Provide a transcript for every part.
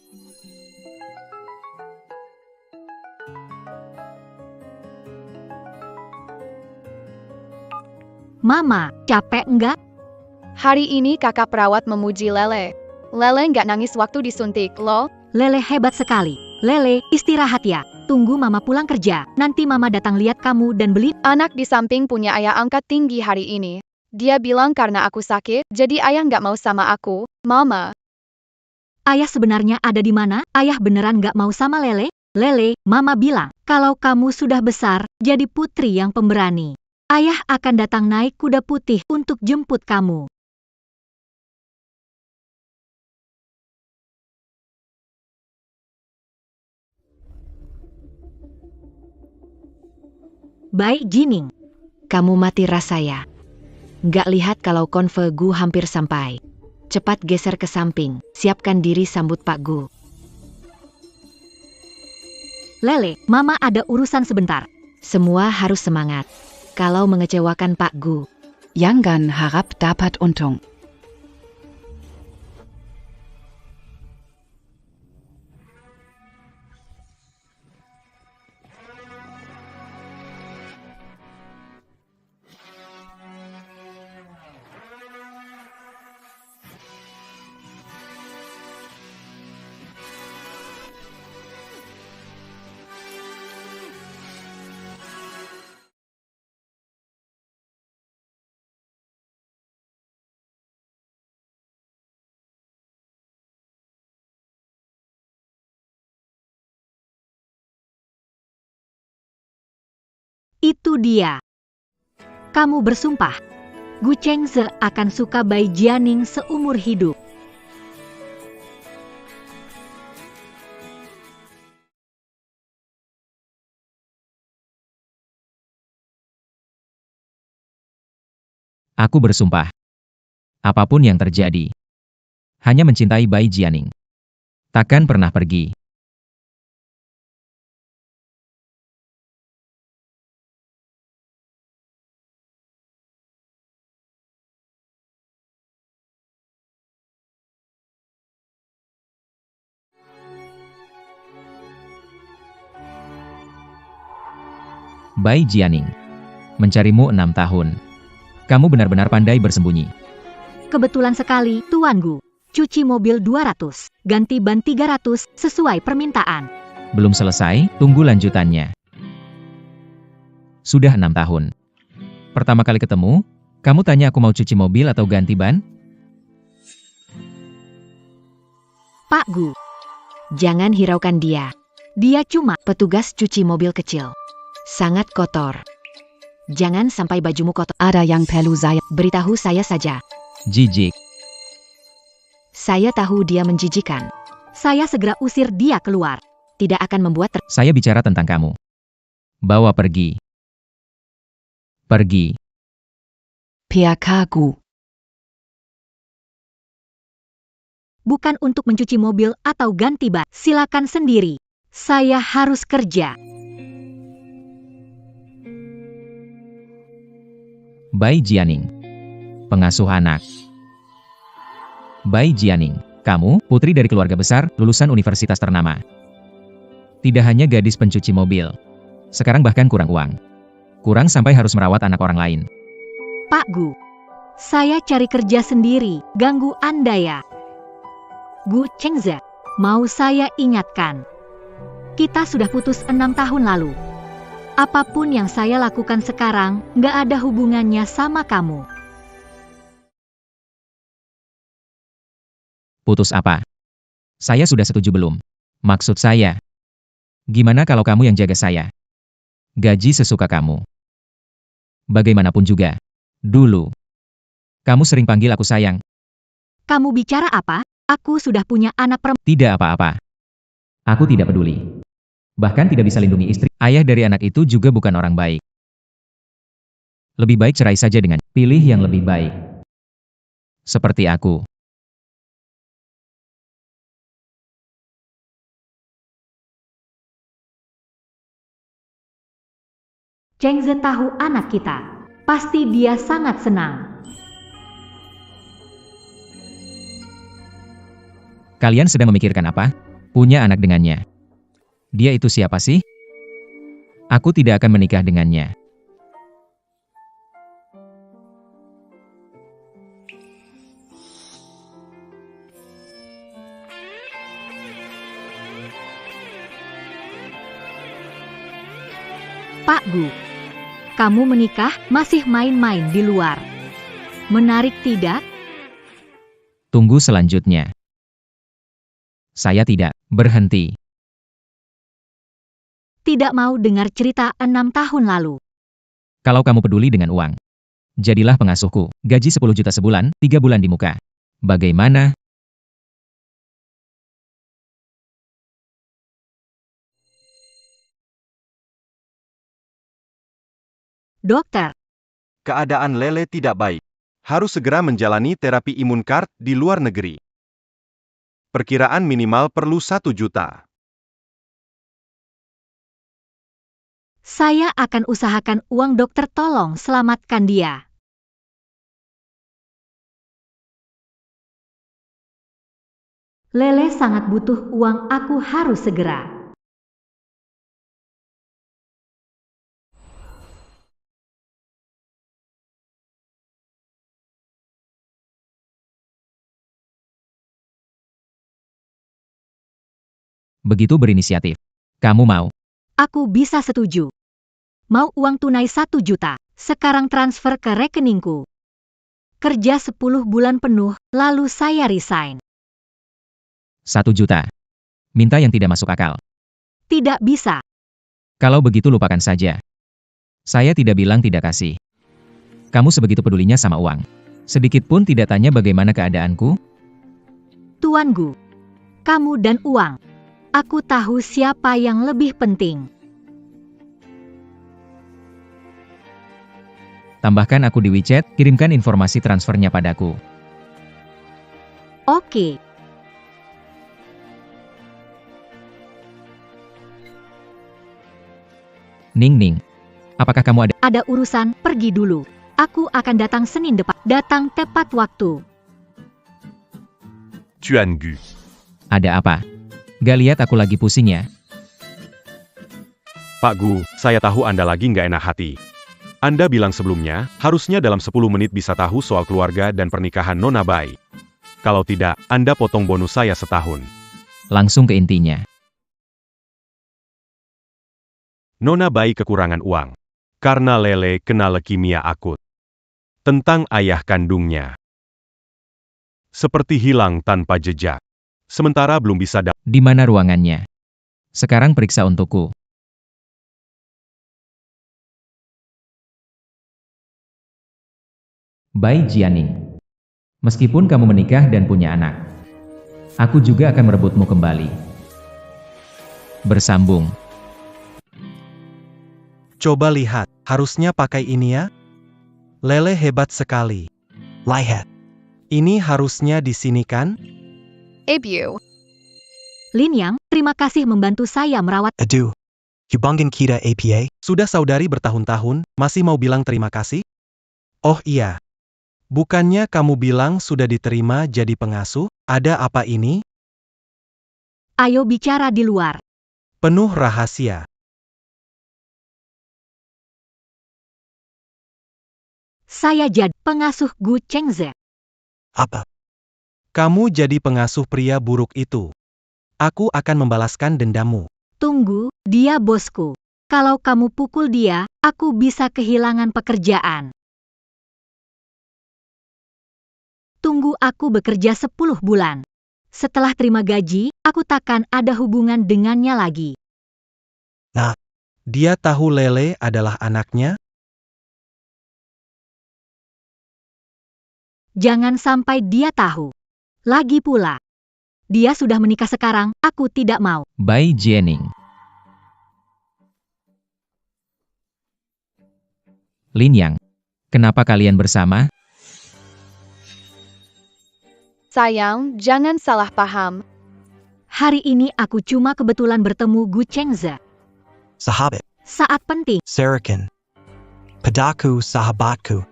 Mama, capek enggak? Hari ini kakak perawat memuji Lele. Lele nggak nangis waktu disuntik, loh. Lele hebat sekali. Lele, istirahat ya. Tunggu mama pulang kerja. Nanti mama datang lihat kamu dan beli. Anak di samping punya ayah angkat tinggi hari ini. Dia bilang karena aku sakit, jadi ayah nggak mau sama aku, Mama. Ayah sebenarnya ada di mana? Ayah beneran nggak mau sama Lele? Lele, mama bilang, kalau kamu sudah besar, jadi putri yang pemberani. Ayah akan datang naik kuda putih untuk jemput kamu. Baik Jining, kamu mati rasa ya. Nggak lihat kalau konve Gu hampir sampai. Cepat geser ke samping, siapkan diri sambut Pak Gu. Lele, mama ada urusan sebentar. Semua harus semangat. Kalau mengecewakan Pak Gu, Jangan harap dapat untung. itu dia. Kamu bersumpah, Gu Chengze akan suka Bai Jianing seumur hidup. Aku bersumpah. Apapun yang terjadi, hanya mencintai Bai Jianing. Takkan pernah pergi. Bai Jianing, mencarimu 6 tahun. Kamu benar-benar pandai bersembunyi. Kebetulan sekali, Tuan Gu. Cuci mobil 200, ganti ban 300, sesuai permintaan. Belum selesai, tunggu lanjutannya. Sudah 6 tahun. Pertama kali ketemu, kamu tanya aku mau cuci mobil atau ganti ban? Pak Gu, jangan hiraukan dia. Dia cuma petugas cuci mobil kecil. Sangat kotor. Jangan sampai bajumu kotor. Ada yang perlu saya. Beritahu saya saja. Jijik. Saya tahu dia menjijikan. Saya segera usir dia keluar. Tidak akan membuat Saya bicara tentang kamu. Bawa pergi. Pergi. PK Gu. bukan untuk mencuci mobil atau ganti ban. Silakan sendiri. Saya harus kerja. Bai Jianing, pengasuh anak. Bai Jianing, kamu, putri dari keluarga besar, lulusan universitas ternama. Tidak hanya gadis pencuci mobil. Sekarang bahkan kurang uang. Kurang sampai harus merawat anak orang lain. Pak Gu, saya cari kerja sendiri, ganggu Anda ya? Gu Chengze, mau saya ingatkan. Kita sudah putus 6 tahun lalu. Apapun yang saya lakukan sekarang, nggak ada hubungannya sama kamu. Putus apa? Saya sudah setuju belum? Maksud saya, gimana kalau kamu yang jaga saya? Gaji sesuka kamu. Bagaimanapun juga, dulu, kamu sering panggil aku sayang. Kamu bicara apa? Aku sudah punya anak perempuan. Tidak apa-apa. Aku tidak peduli. Bahkan tidak bisa lindungi istri. Ayah dari anak itu juga bukan orang baik. Lebih baik cerai saja dengan pilih yang lebih baik. Seperti aku. Chengze tahu anak kita. Pasti dia sangat senang. Kalian sedang memikirkan apa? punya anak dengannya. Dia itu siapa sih? Aku tidak akan menikah dengannya. Pak Gu, kamu menikah masih main-main di luar. Menarik tidak? Tunggu selanjutnya. Saya tidak berhenti. Tidak mau dengar cerita 6 tahun lalu. Kalau kamu peduli dengan uang, jadilah pengasuhku. Gaji 10 juta sebulan, 3 bulan di muka. Bagaimana? Dokter, Keadaan Lele tidak baik. Harus segera menjalani terapi imun CAR di luar negeri. Perkiraan minimal perlu 1 juta. saya akan usahakan uang dokter, tolong selamatkan dia. Lele sangat butuh uang, aku harus segera. Begitu berinisiatif. Kamu mau? Aku bisa setuju. Mau uang tunai 1 juta, sekarang transfer ke rekeningku. Kerja 10 bulan penuh, lalu saya resign. 1 juta. Minta yang tidak masuk akal. Tidak bisa. Kalau begitu lupakan saja. Saya tidak bilang tidak kasih. Kamu sebegitu pedulinya sama uang. Sedikit pun tidak tanya bagaimana keadaanku? Tuan Gu, kamu dan uang. Aku tahu siapa yang lebih penting. Tambahkan aku di WeChat, kirimkan informasi transfernya padaku. Oke. Ning, apakah kamu ada? Ada urusan, pergi dulu. Aku akan datang Senin depan. Datang tepat waktu. Tuan Gu. Ada apa? Gak lihat aku lagi pusing ya? Pak Gu, saya tahu Anda lagi nggak enak hati. Anda bilang sebelumnya, harusnya dalam 10 menit bisa tahu soal keluarga dan pernikahan Nona Bai. Kalau tidak, Anda potong bonus saya setahun. Langsung ke intinya. Nona Bai kekurangan uang. Karena Lele kena leukemia akut. Tentang ayah kandungnya. Seperti hilang tanpa jejak. Sementara belum bisa Di mana ruangannya? Sekarang periksa untukku. Bai Jianing. Meskipun kamu menikah dan punya anak, aku juga akan merebutmu kembali. Bersambung. Coba lihat, harusnya pakai ini ya. Lele hebat sekali. Lihat. Ini harusnya di sini kan? Abu. Lin Yang, terima kasih membantu saya merawat. Aduh. Hubungin kita APA. Sudah saudari bertahun-tahun, masih mau bilang terima kasih? Oh iya. Bukannya kamu bilang sudah diterima jadi pengasuh? Ada apa ini? Ayo bicara di luar. Penuh rahasia. Saya jadi pengasuh Gu Chengze. Apa? Kamu jadi pengasuh pria buruk itu. Aku akan membalaskan dendammu. Tunggu, dia bosku. Kalau kamu pukul dia, aku bisa kehilangan pekerjaan. Tunggu aku bekerja 10 bulan. Setelah terima gaji, aku takkan ada hubungan dengannya lagi. Nah, dia tahu Lele adalah anaknya? Jangan sampai dia tahu. Lagi pula, dia sudah menikah sekarang, aku tidak mau. Bai Jianing. Lin Yang. Kenapa kalian bersama? Sayang, jangan salah paham. Hari ini aku cuma kebetulan bertemu Gu Chengze. Sahabat. Saat penting, Sarakan. Padaku sahabatku.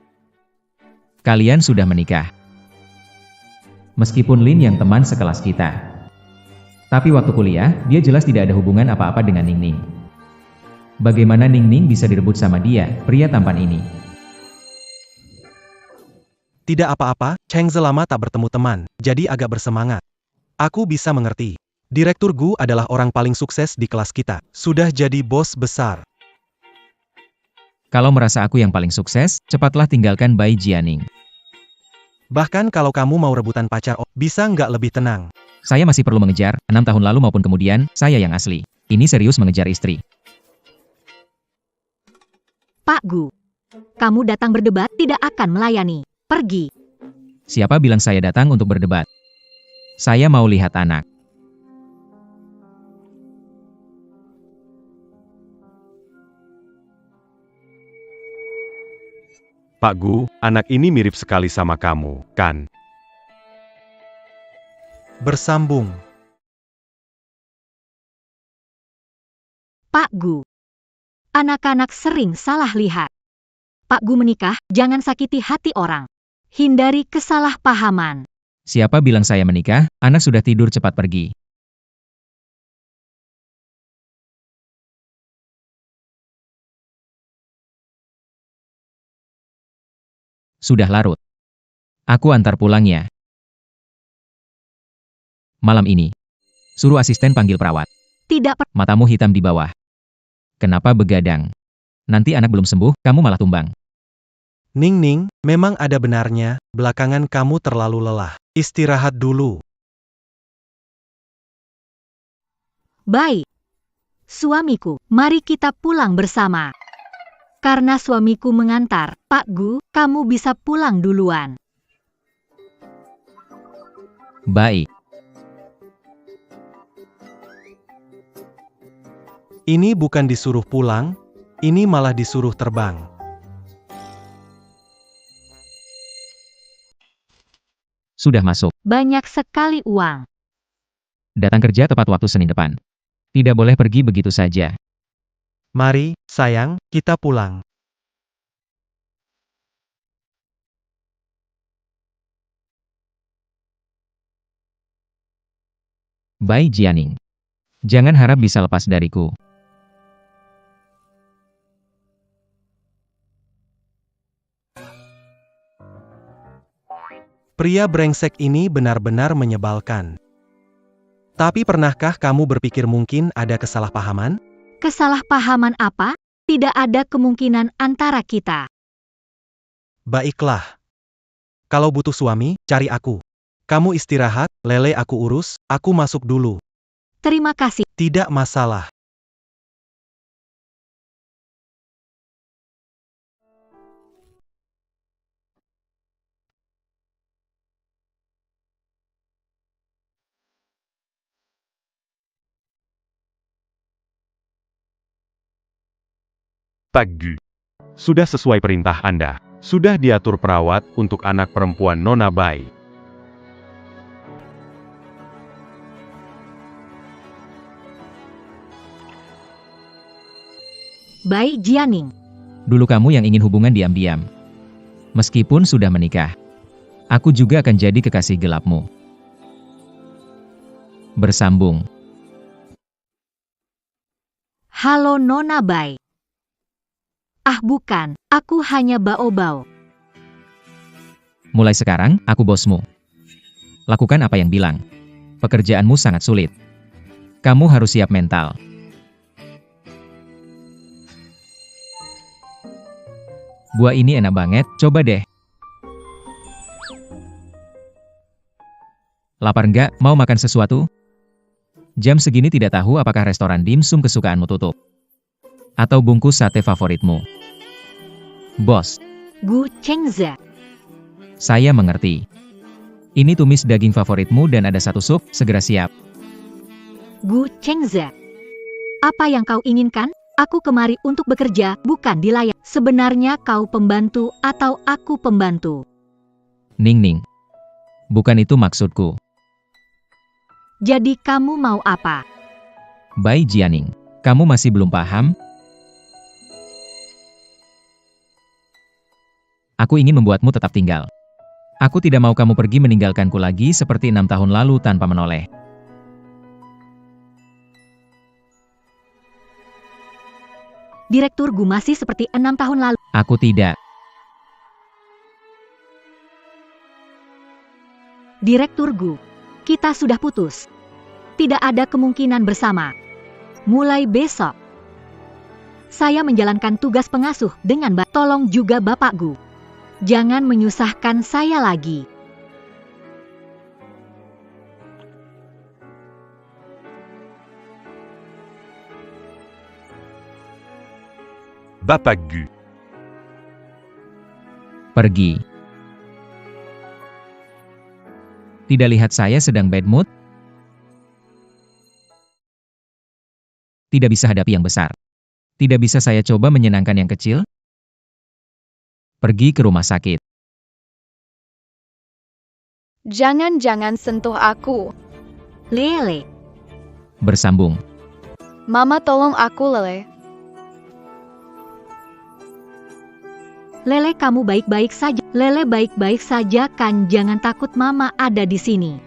Kalian sudah menikah. Meskipun Lin yang teman sekelas kita. Tapi waktu kuliah, dia jelas tidak ada hubungan apa-apa dengan Ningning. Bagaimana Ningning bisa direbut sama dia, pria tampan ini? Tidak apa-apa, Chengze lama tak bertemu teman, jadi agak bersemangat. Aku bisa mengerti. Direktur Gu adalah orang paling sukses di kelas kita, sudah jadi bos besar. Kalau merasa aku yang paling sukses, cepatlah tinggalkan Bai Jianing. Bahkan kalau kamu mau rebutan pacar, bisa nggak lebih tenang? Saya masih perlu mengejar, 6 tahun lalu maupun kemudian, saya yang asli. Ini serius mengejar istri. Pak Gu, kamu datang berdebat tidak akan melayani. Pergi. Siapa bilang saya datang untuk berdebat? Saya mau lihat anak. Pak Gu, anak ini mirip sekali sama kamu, kan? Bersambung. Pak Gu. Anak-anak sering salah lihat. Pak Gu menikah, jangan sakiti hati orang. Hindari kesalahpahaman. Siapa bilang saya menikah? Anak sudah tidur, cepat pergi. Sudah larut. Aku antar pulang ya. Malam ini. Suruh asisten panggil perawat. Tidak Matamu hitam di bawah. Kenapa begadang? Nanti anak belum sembuh, kamu malah tumbang. Ningning, memang ada benarnya, belakangan kamu terlalu lelah. Istirahat dulu. baik. Suamiku, mari kita pulang bersama. Karena suamiku mengantar, Pak Gu, kamu bisa pulang duluan. Baik. Ini bukan disuruh pulang, ini malah disuruh terbang. Sudah masuk. Banyak sekali uang. Datang kerja tepat waktu Senin depan. Tidak boleh pergi begitu saja. Mari, sayang, kita pulang. Bai Jianing. Jangan harap bisa lepas dariku. Pria brengsek ini benar-benar menyebalkan. Tapi pernahkah kamu berpikir mungkin ada kesalahpahaman? Kesalahpahaman apa? Tidak ada kemungkinan antara kita. Baiklah. Kalau butuh suami, cari aku. Kamu istirahat, Lele aku urus, aku masuk dulu. Terima kasih. Tidak masalah. Pak Gu. Sudah sesuai perintah Anda. Sudah diatur perawat untuk anak perempuan Nona Bai. Bai Jianing. Dulu kamu yang ingin hubungan diam-diam. Meskipun sudah menikah. Aku juga akan jadi kekasih gelapmu. Bersambung. Halo Nona Bai. Ah bukan, aku hanya Bao-Bao. Mulai sekarang, aku bosmu. Lakukan apa yang bilang. Pekerjaanmu sangat sulit. Kamu harus siap mental. Buah ini enak banget, coba deh. Lapar nggak? Mau makan sesuatu? Jam segini tidak tahu apakah restoran dimsum kesukaanmu tutup. Atau bungkus sate favoritmu. Bos, Gu Chengze. saya mengerti. Ini tumis daging favoritmu dan ada satu sup, segera siap. Gu Chengze. Apa yang kau inginkan? Aku kemari untuk bekerja, bukan dilayan. Sebenarnya kau pembantu atau aku pembantu? Ning. Bukan itu maksudku. Jadi kamu mau apa? Bai Jianing, kamu masih belum paham? Aku ingin membuatmu tetap tinggal. Aku tidak mau kamu pergi meninggalkanku lagi seperti 6 tahun lalu tanpa menoleh. Direktur Gu masih seperti 6 tahun lalu. Aku tidak. Direktur Gu, kita sudah putus. Tidak ada kemungkinan bersama. Mulai besok, saya menjalankan tugas pengasuh dengan baik. Tolong juga Bapak Gu. Jangan menyusahkan saya lagi. Bapak Gu. Pergi. Tidak lihat saya sedang bad mood? Tidak bisa hadapi yang besar. Tidak bisa saya coba menyenangkan yang kecil? Pergi ke rumah sakit. Jangan sentuh aku. Lele, Bersambung. Mama tolong aku, Lele. Lele kamu baik-baik saja. Lele baik-baik saja kan, jangan takut, Mama ada di sini.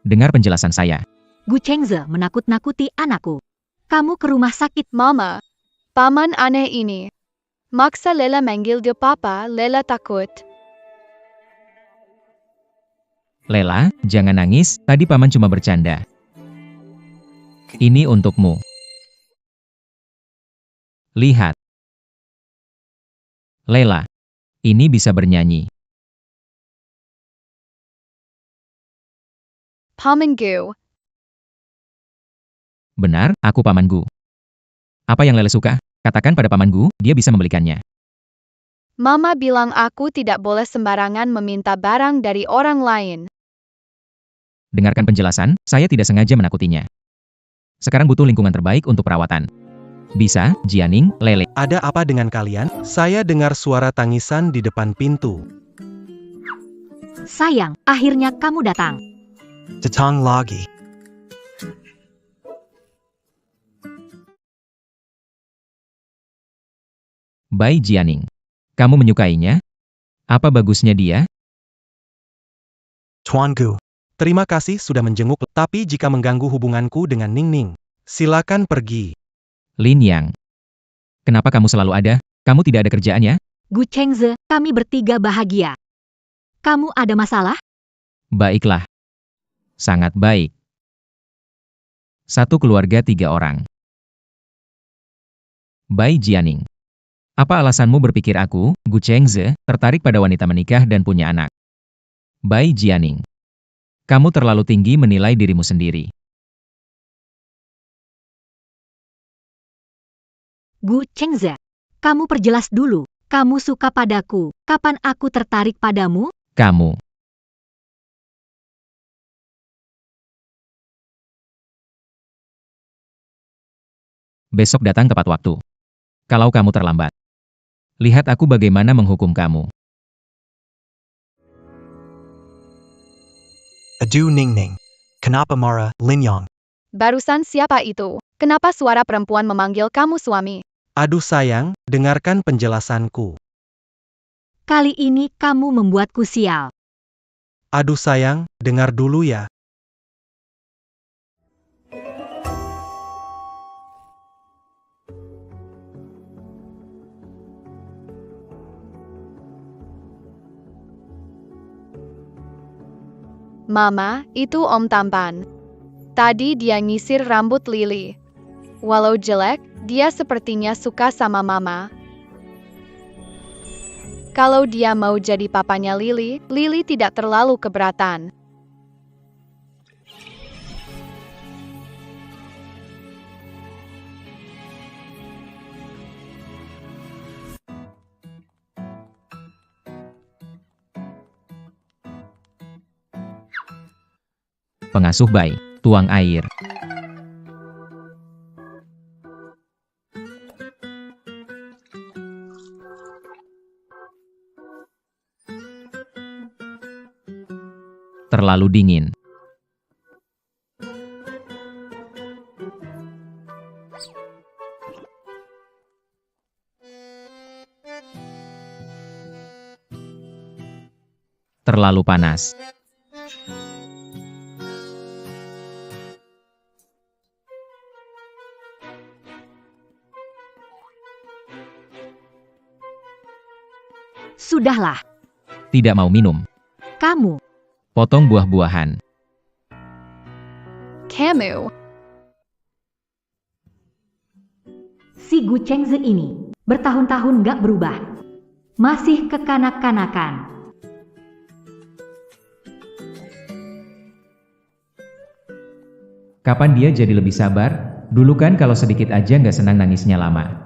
Dengar penjelasan saya. Gu Chengze menakut-nakuti anakku. Kamu ke rumah sakit. Mama, paman aneh ini. Maksa Lela manggil dia papa, Lela takut. Lela, jangan nangis, tadi paman cuma bercanda. Ini untukmu. Lihat. Lela, ini bisa bernyanyi. Paman Gu. Benar, aku Paman Gu. Apa yang Lele suka? Katakan pada Paman Gu, dia bisa membelikannya. Mama bilang aku tidak boleh sembarangan meminta barang dari orang lain. Dengarkan penjelasan, saya tidak sengaja menakutinya. Sekarang butuh lingkungan terbaik untuk perawatan. Bisa, Jianing, Lele. Ada apa dengan kalian? Saya dengar suara tangisan di depan pintu. Sayang, akhirnya kamu datang. Datang lagi. Bai Jianing. Kamu menyukainya? Apa bagusnya dia? Tuan Gu. Terima kasih sudah menjenguk, tapi jika mengganggu hubunganku dengan Ning Ning, silakan pergi. Lin Yang. Kenapa kamu selalu ada? Kamu tidak ada kerjaan ya? Gu Chengze, kami bertiga bahagia. Kamu ada masalah? Baiklah. Sangat baik. Satu keluarga 3 orang. Bai Jianing. Apa alasanmu berpikir aku, Gu Chengze, tertarik pada wanita menikah dan punya anak? Bai Jianing. Kamu terlalu tinggi menilai dirimu sendiri. Gu Chengze, kamu perjelas dulu. Kamu suka padaku. Kapan aku tertarik padamu? Kamu. Besok datang tepat waktu. Kalau kamu terlambat. Lihat aku bagaimana menghukum kamu. Aduh Ning Ning. Kenapa marah, Lin Yang? Barusan siapa itu? Kenapa suara perempuan memanggil kamu suami? Aduh sayang, dengarkan penjelasanku. Kali ini kamu membuatku sial. Aduh sayang, dengar dulu ya. Mama, itu Om Tampan. Tadi dia nyisir rambut Lily. Walau jelek, dia sepertinya suka sama Mama. Kalau dia mau jadi papanya Lily, Lily tidak terlalu keberatan. Pengasuh Bai, tuang air. Terlalu dingin. Terlalu panas. Sudahlah, Tidak mau minum. kamu. Potong buah-buahan. Kamu. Si Gu Chengze ini bertahun-tahun gak berubah. Masih kekanak-kanakan. Kapan dia jadi lebih sabar? Dulu kan kalau sedikit aja nggak senang nangisnya lama.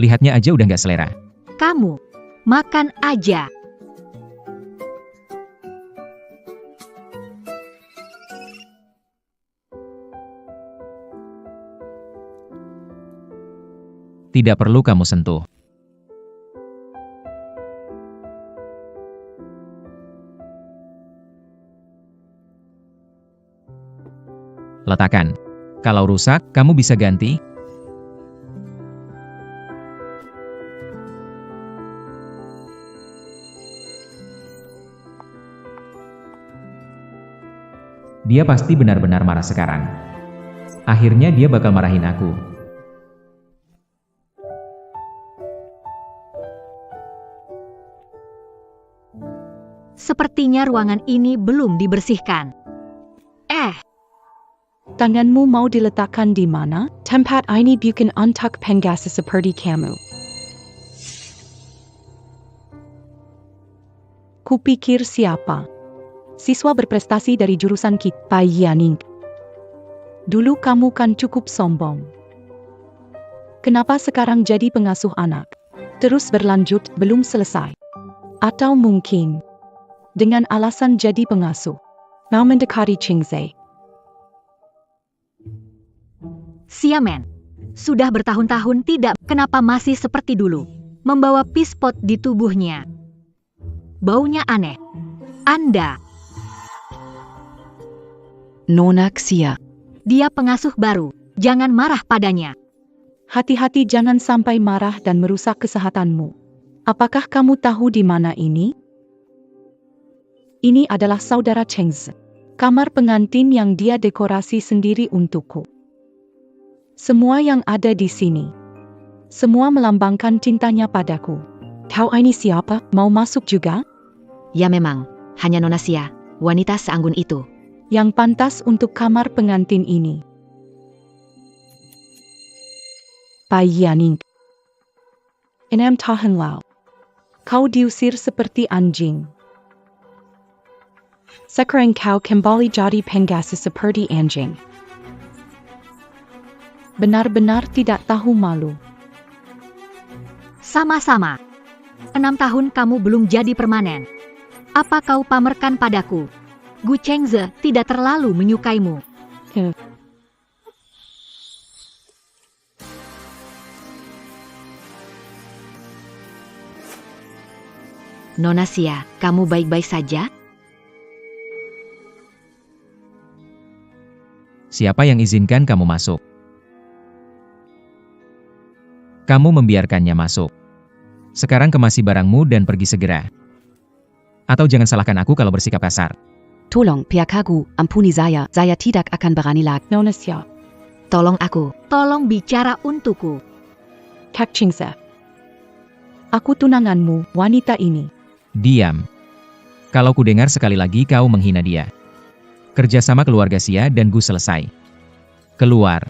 Lihatnya aja udah nggak selera. Kamu, makan aja. Tidak perlu kamu sentuh. Letakkan. Kalau rusak, kamu bisa ganti. Dia pasti benar-benar marah sekarang. Akhirnya dia bakal marahin aku. Sepertinya ruangan ini belum dibersihkan. Tanganmu mau diletakkan di mana? Tempat ini bukan untuk penggasa seperti kamu. Kupikir siapa? Siswa berprestasi dari jurusan kita, Pai Yaning. Dulu kamu kan cukup sombong. Kenapa sekarang jadi pengasuh anak? Terus berlanjut, belum selesai. Atau mungkin, dengan alasan jadi pengasuh, mau mendekati Chengze. Xiamen, sudah bertahun-tahun tidak, kenapa masih seperti dulu? Membawa pispot di tubuhnya. Baunya aneh. Anda, Nona Xia. dia pengasuh baru. Jangan marah padanya. Hati-hati jangan sampai marah dan merusak kesehatanmu. Apakah kamu tahu di mana ini? Ini adalah saudara Chengze. Kamar pengantin yang dia dekorasi sendiri untukku. Semua yang ada di sini. Semua melambangkan cintanya padaku. Kau ini siapa? Mau masuk juga? Ya memang, hanya Nona Xia, wanita seanggun itu. Yang pantas untuk kamar pengantin ini. Pai Yaning. 6 tahun lalu. Kau diusir seperti anjing. Sekarang kau kembali jadi penggasa seperti anjing. Benar-benar tidak tahu malu. Sama-sama. 6 tahun kamu belum jadi permanen. Apa kau pamerkan padaku? Gu Chengze tidak terlalu menyukaimu. Nona Xia, kamu baik-baik saja? Siapa yang izinkan kamu masuk? Kamu membiarkannya masuk. Sekarang kemasi barangmu dan pergi segera. Atau jangan salahkan aku kalau bersikap kasar. Tolong, Piakagu, ampuni saya tidak akan berani lagi. Nona Xia. Tolong aku. Tolong bicara untukku. Kak Chengze. Aku tunanganmu, wanita ini. Diam. Kalau ku dengar sekali lagi kau menghina dia. Kerjasama keluarga Xia dan Gu selesai. Keluar.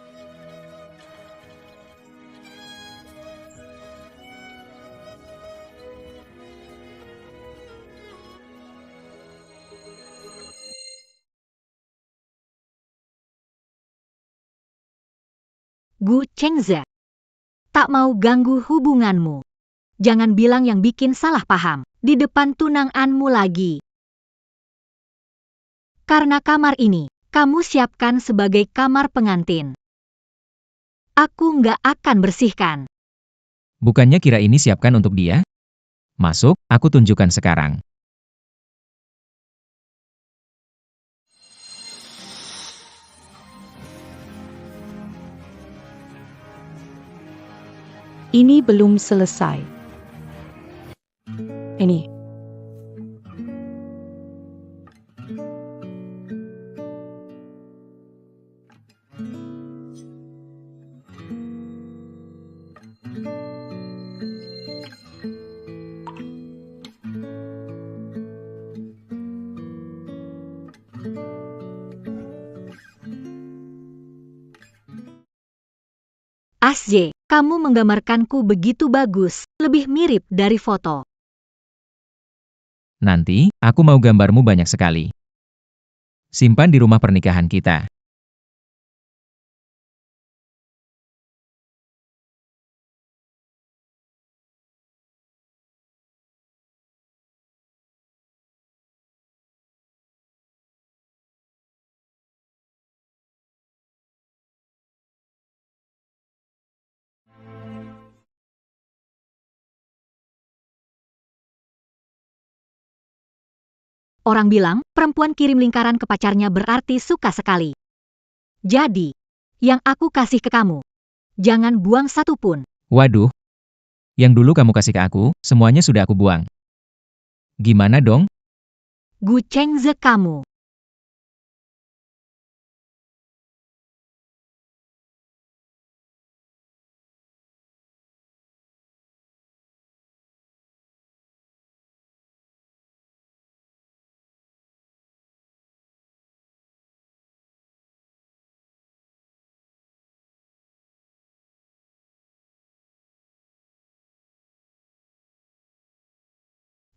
Gu Chengze, tak mau ganggu hubunganmu. Jangan bilang yang bikin salah paham di depan tunanganmu lagi. Karena kamar ini, kamu siapkan sebagai kamar pengantin. Aku nggak akan bersihkan. Bukannya kira ini siapkan untuk dia? Masuk, aku tunjukkan sekarang. Ini belum selesai. Ini. Asje, kamu menggambarkanku begitu bagus, lebih mirip dari foto. Nanti, aku mau gambarmu banyak sekali. Simpan di rumah pernikahan kita. Orang bilang, perempuan kirim lingkaran ke pacarnya berarti suka sekali. Jadi, yang aku kasih ke kamu, jangan buang satu pun. Waduh. Yang dulu kamu kasih ke aku, semuanya sudah aku buang. Gimana dong? Gu Chengze kamu.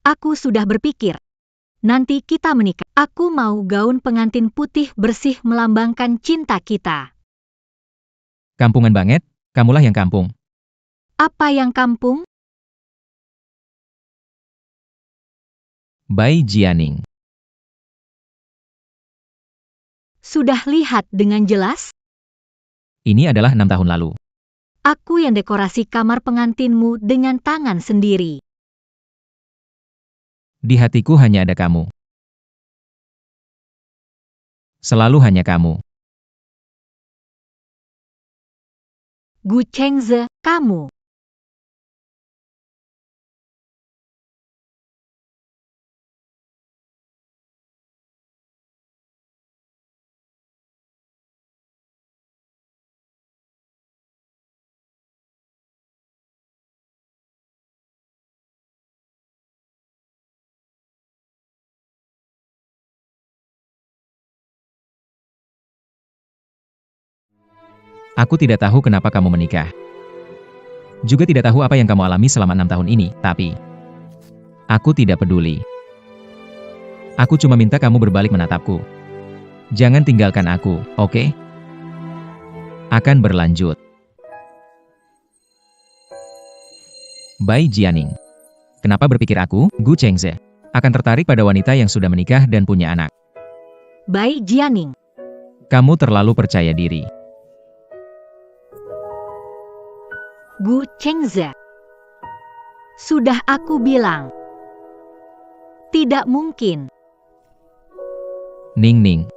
Aku sudah berpikir. Nanti kita menikah. Aku mau gaun pengantin putih bersih melambangkan cinta kita. Kampungan banget, kamulah yang kampung. Apa yang kampung? Bai Jianing. Sudah lihat dengan jelas? Ini adalah 6 tahun lalu. Aku yang dekorasi kamar pengantinmu dengan tangan sendiri. Di hatiku hanya ada kamu. Selalu hanya kamu. Gu Chengze, kamu. Aku tidak tahu kenapa kamu menikah. Juga tidak tahu apa yang kamu alami selama 6 tahun ini, tapi aku tidak peduli. Aku cuma minta kamu berbalik menatapku. Jangan tinggalkan aku, oke? Akan berlanjut. Bai Jianing. Kenapa berpikir aku, Gu Chengze, akan tertarik pada wanita yang sudah menikah dan punya anak? Bai Jianing. Kamu terlalu percaya diri. Gu Chengze. Sudah aku bilang. Tidak mungkin. Ning Ning.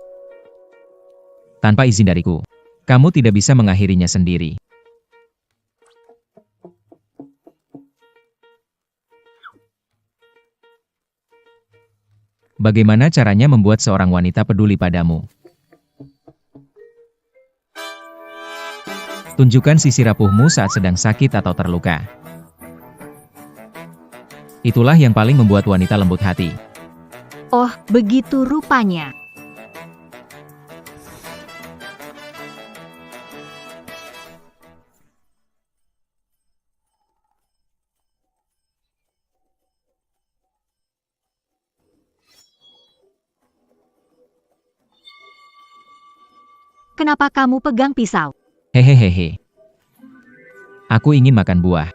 Tanpa izin dariku, kamu tidak bisa mengakhirinya sendiri. Bagaimana caranya membuat seorang wanita peduli padamu? Tunjukkan sisi rapuhmu saat sedang sakit atau terluka. Itulah yang paling membuat wanita lembut hati. Oh, begitu rupanya. Kenapa kamu pegang pisau? Hehehehe. Aku ingin makan buah.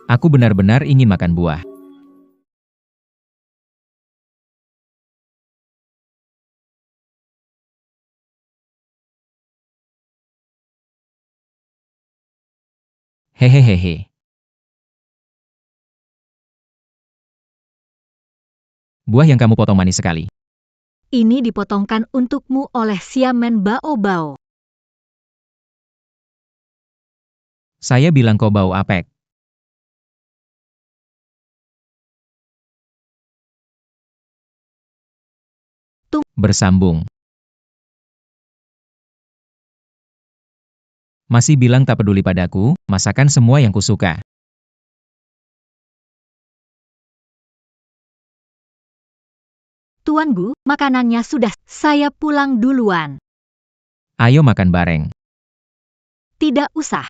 Aku benar-benar ingin makan buah. Hehehehe. Buah yang kamu potong manis sekali. Ini dipotongkan untukmu oleh Xiamen Bao Bao. Saya bilang kau bau apek. Bersambung. Masih bilang tak peduli padaku, masakan semua yang kusuka. Tuan Gu, makanannya sudah. Saya pulang duluan. Ayo makan bareng. Tidak usah.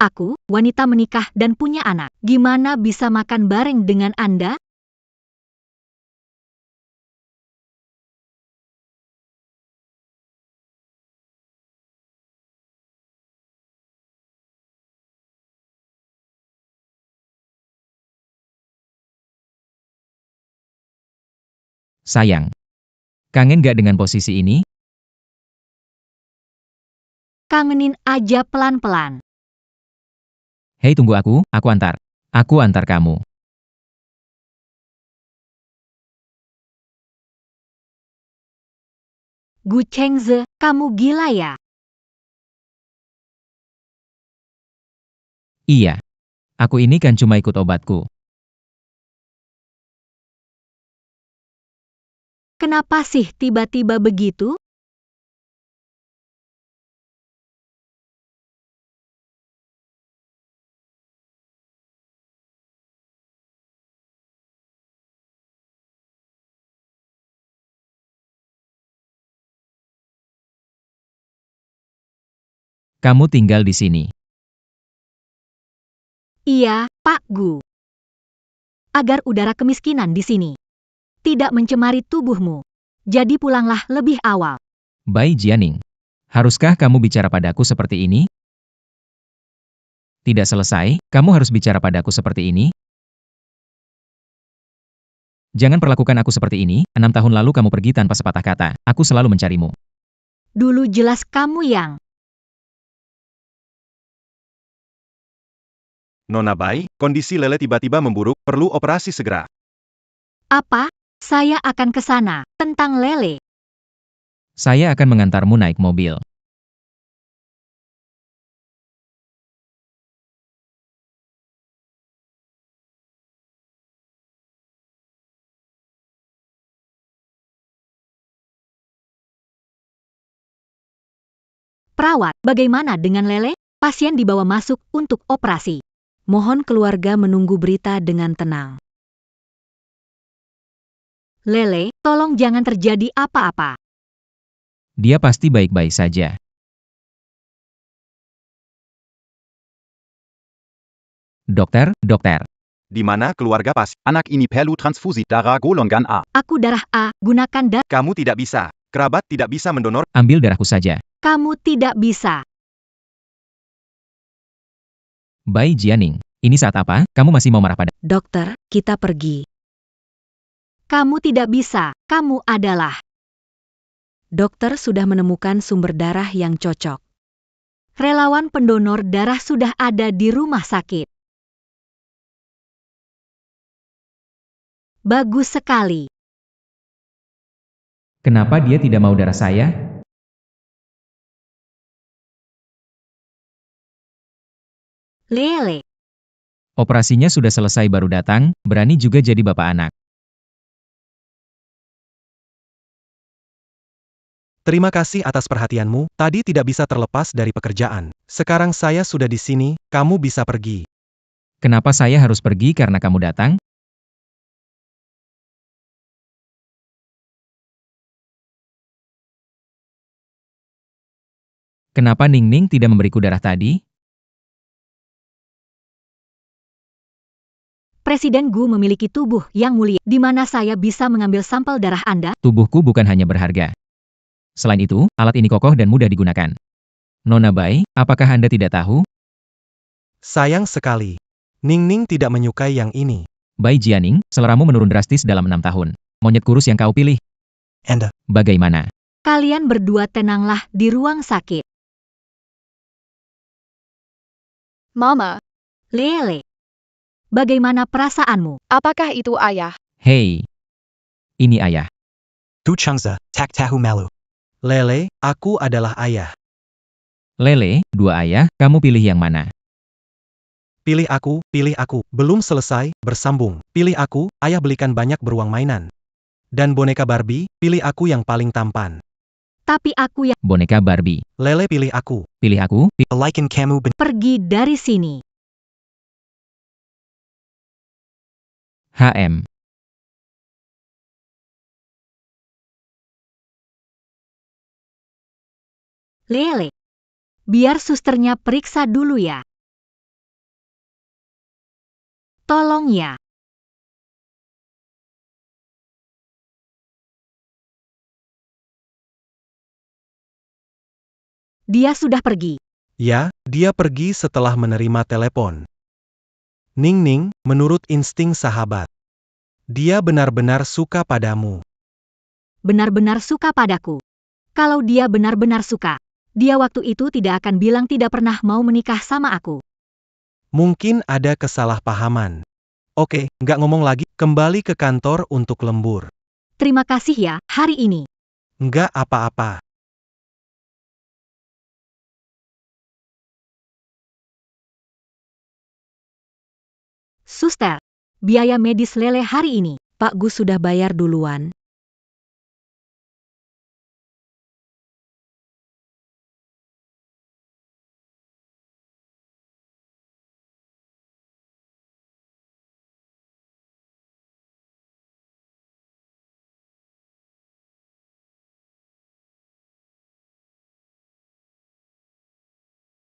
Aku, wanita menikah dan punya anak. Gimana bisa makan bareng dengan Anda? Sayang. Kangen gak dengan posisi ini? Kangenin aja pelan-pelan. Hei tunggu aku antar. Aku antar kamu. Gu Chengze, kamu gila ya? Iya. Aku ini kan cuma ikut obatku. Kenapa sih tiba-tiba begitu? Kamu tinggal di sini. Iya, Pak Gu. Agar udara kemiskinan di sini tidak mencemari tubuhmu. Jadi pulanglah lebih awal. Bai Jianing. Haruskah kamu bicara padaku seperti ini? Tidak selesai, kamu harus bicara padaku seperti ini? Jangan perlakukan aku seperti ini, 6 tahun lalu kamu pergi tanpa sepatah kata, aku selalu mencarimu. Dulu jelas kamu yang... Nona Bai, kondisi Lele tiba-tiba memburuk, perlu operasi segera. Apa? Saya akan ke sana. Tentang Lele. Saya akan mengantarmu naik mobil. Perawat, bagaimana dengan Lele? Pasien dibawa masuk untuk operasi. Mohon keluarga menunggu berita dengan tenang. Lele, tolong jangan terjadi apa-apa. Dia pasti baik-baik saja. Dokter, dokter. Di mana keluarga pas? Anak ini perlu transfusi darah golongan A. Aku darah A, gunakan darah. Kamu tidak bisa. Kerabat tidak bisa mendonor. Ambil darahku saja. Kamu tidak bisa. Bai Jianing, ini saat apa? Kamu masih mau marah pada... Dokter, kita pergi. Kamu tidak bisa. Kamu adalah... Dokter sudah menemukan sumber darah yang cocok. Relawan pendonor darah sudah ada di rumah sakit. Bagus sekali. Kenapa dia tidak mau darah saya? Lele. Operasinya sudah selesai baru datang, berani juga jadi bapak anak. Terima kasih atas perhatianmu, tadi tidak bisa terlepas dari pekerjaan. Sekarang saya sudah di sini, kamu bisa pergi. Kenapa saya harus pergi karena kamu datang? Kenapa Ningning tidak memberiku darah tadi? Presiden Gu memiliki tubuh yang mulia. Di mana saya bisa mengambil sampel darah Anda? Tubuhku bukan hanya berharga. Selain itu, alat ini kokoh dan mudah digunakan. Nona Bai, apakah Anda tidak tahu? Sayang sekali. Ningning tidak menyukai yang ini. Bai Jianing, seleramu menurun drastis dalam 6 tahun. Monyet kurus yang kau pilih. Anda. Bagaimana? Kalian berdua tenanglah di ruang sakit. Mama, Lele. Bagaimana perasaanmu? apakah itu ayah? Hei. Ini ayah. Tu Changza, Tak Tahu Malu. Lele, aku adalah ayah. Lele, dua ayah, kamu pilih yang mana? Pilih aku, belum selesai, bersambung. Pilih aku, ayah belikan banyak beruang mainan. Dan boneka Barbie, pilih aku yang paling tampan. Tapi aku yang Boneka Barbie. Lele pilih aku. Pilih aku, Alaikan kamu ben... pergi dari sini. HM. Lele. Biar susternya periksa dulu ya. Tolong ya. Dia sudah pergi. Ya, dia pergi setelah menerima telepon. Ning-ning, menurut insting sahabat, dia benar-benar suka padamu. Benar-benar suka padaku. Kalau dia benar-benar suka, dia waktu itu tidak akan bilang tidak pernah mau menikah sama aku. Mungkin ada kesalahpahaman. Oke, nggak ngomong lagi, kembali ke kantor untuk lembur. Terima kasih ya, hari ini. Nggak apa-apa. Suster, biaya medis Lele hari ini. Pak Gus sudah bayar duluan.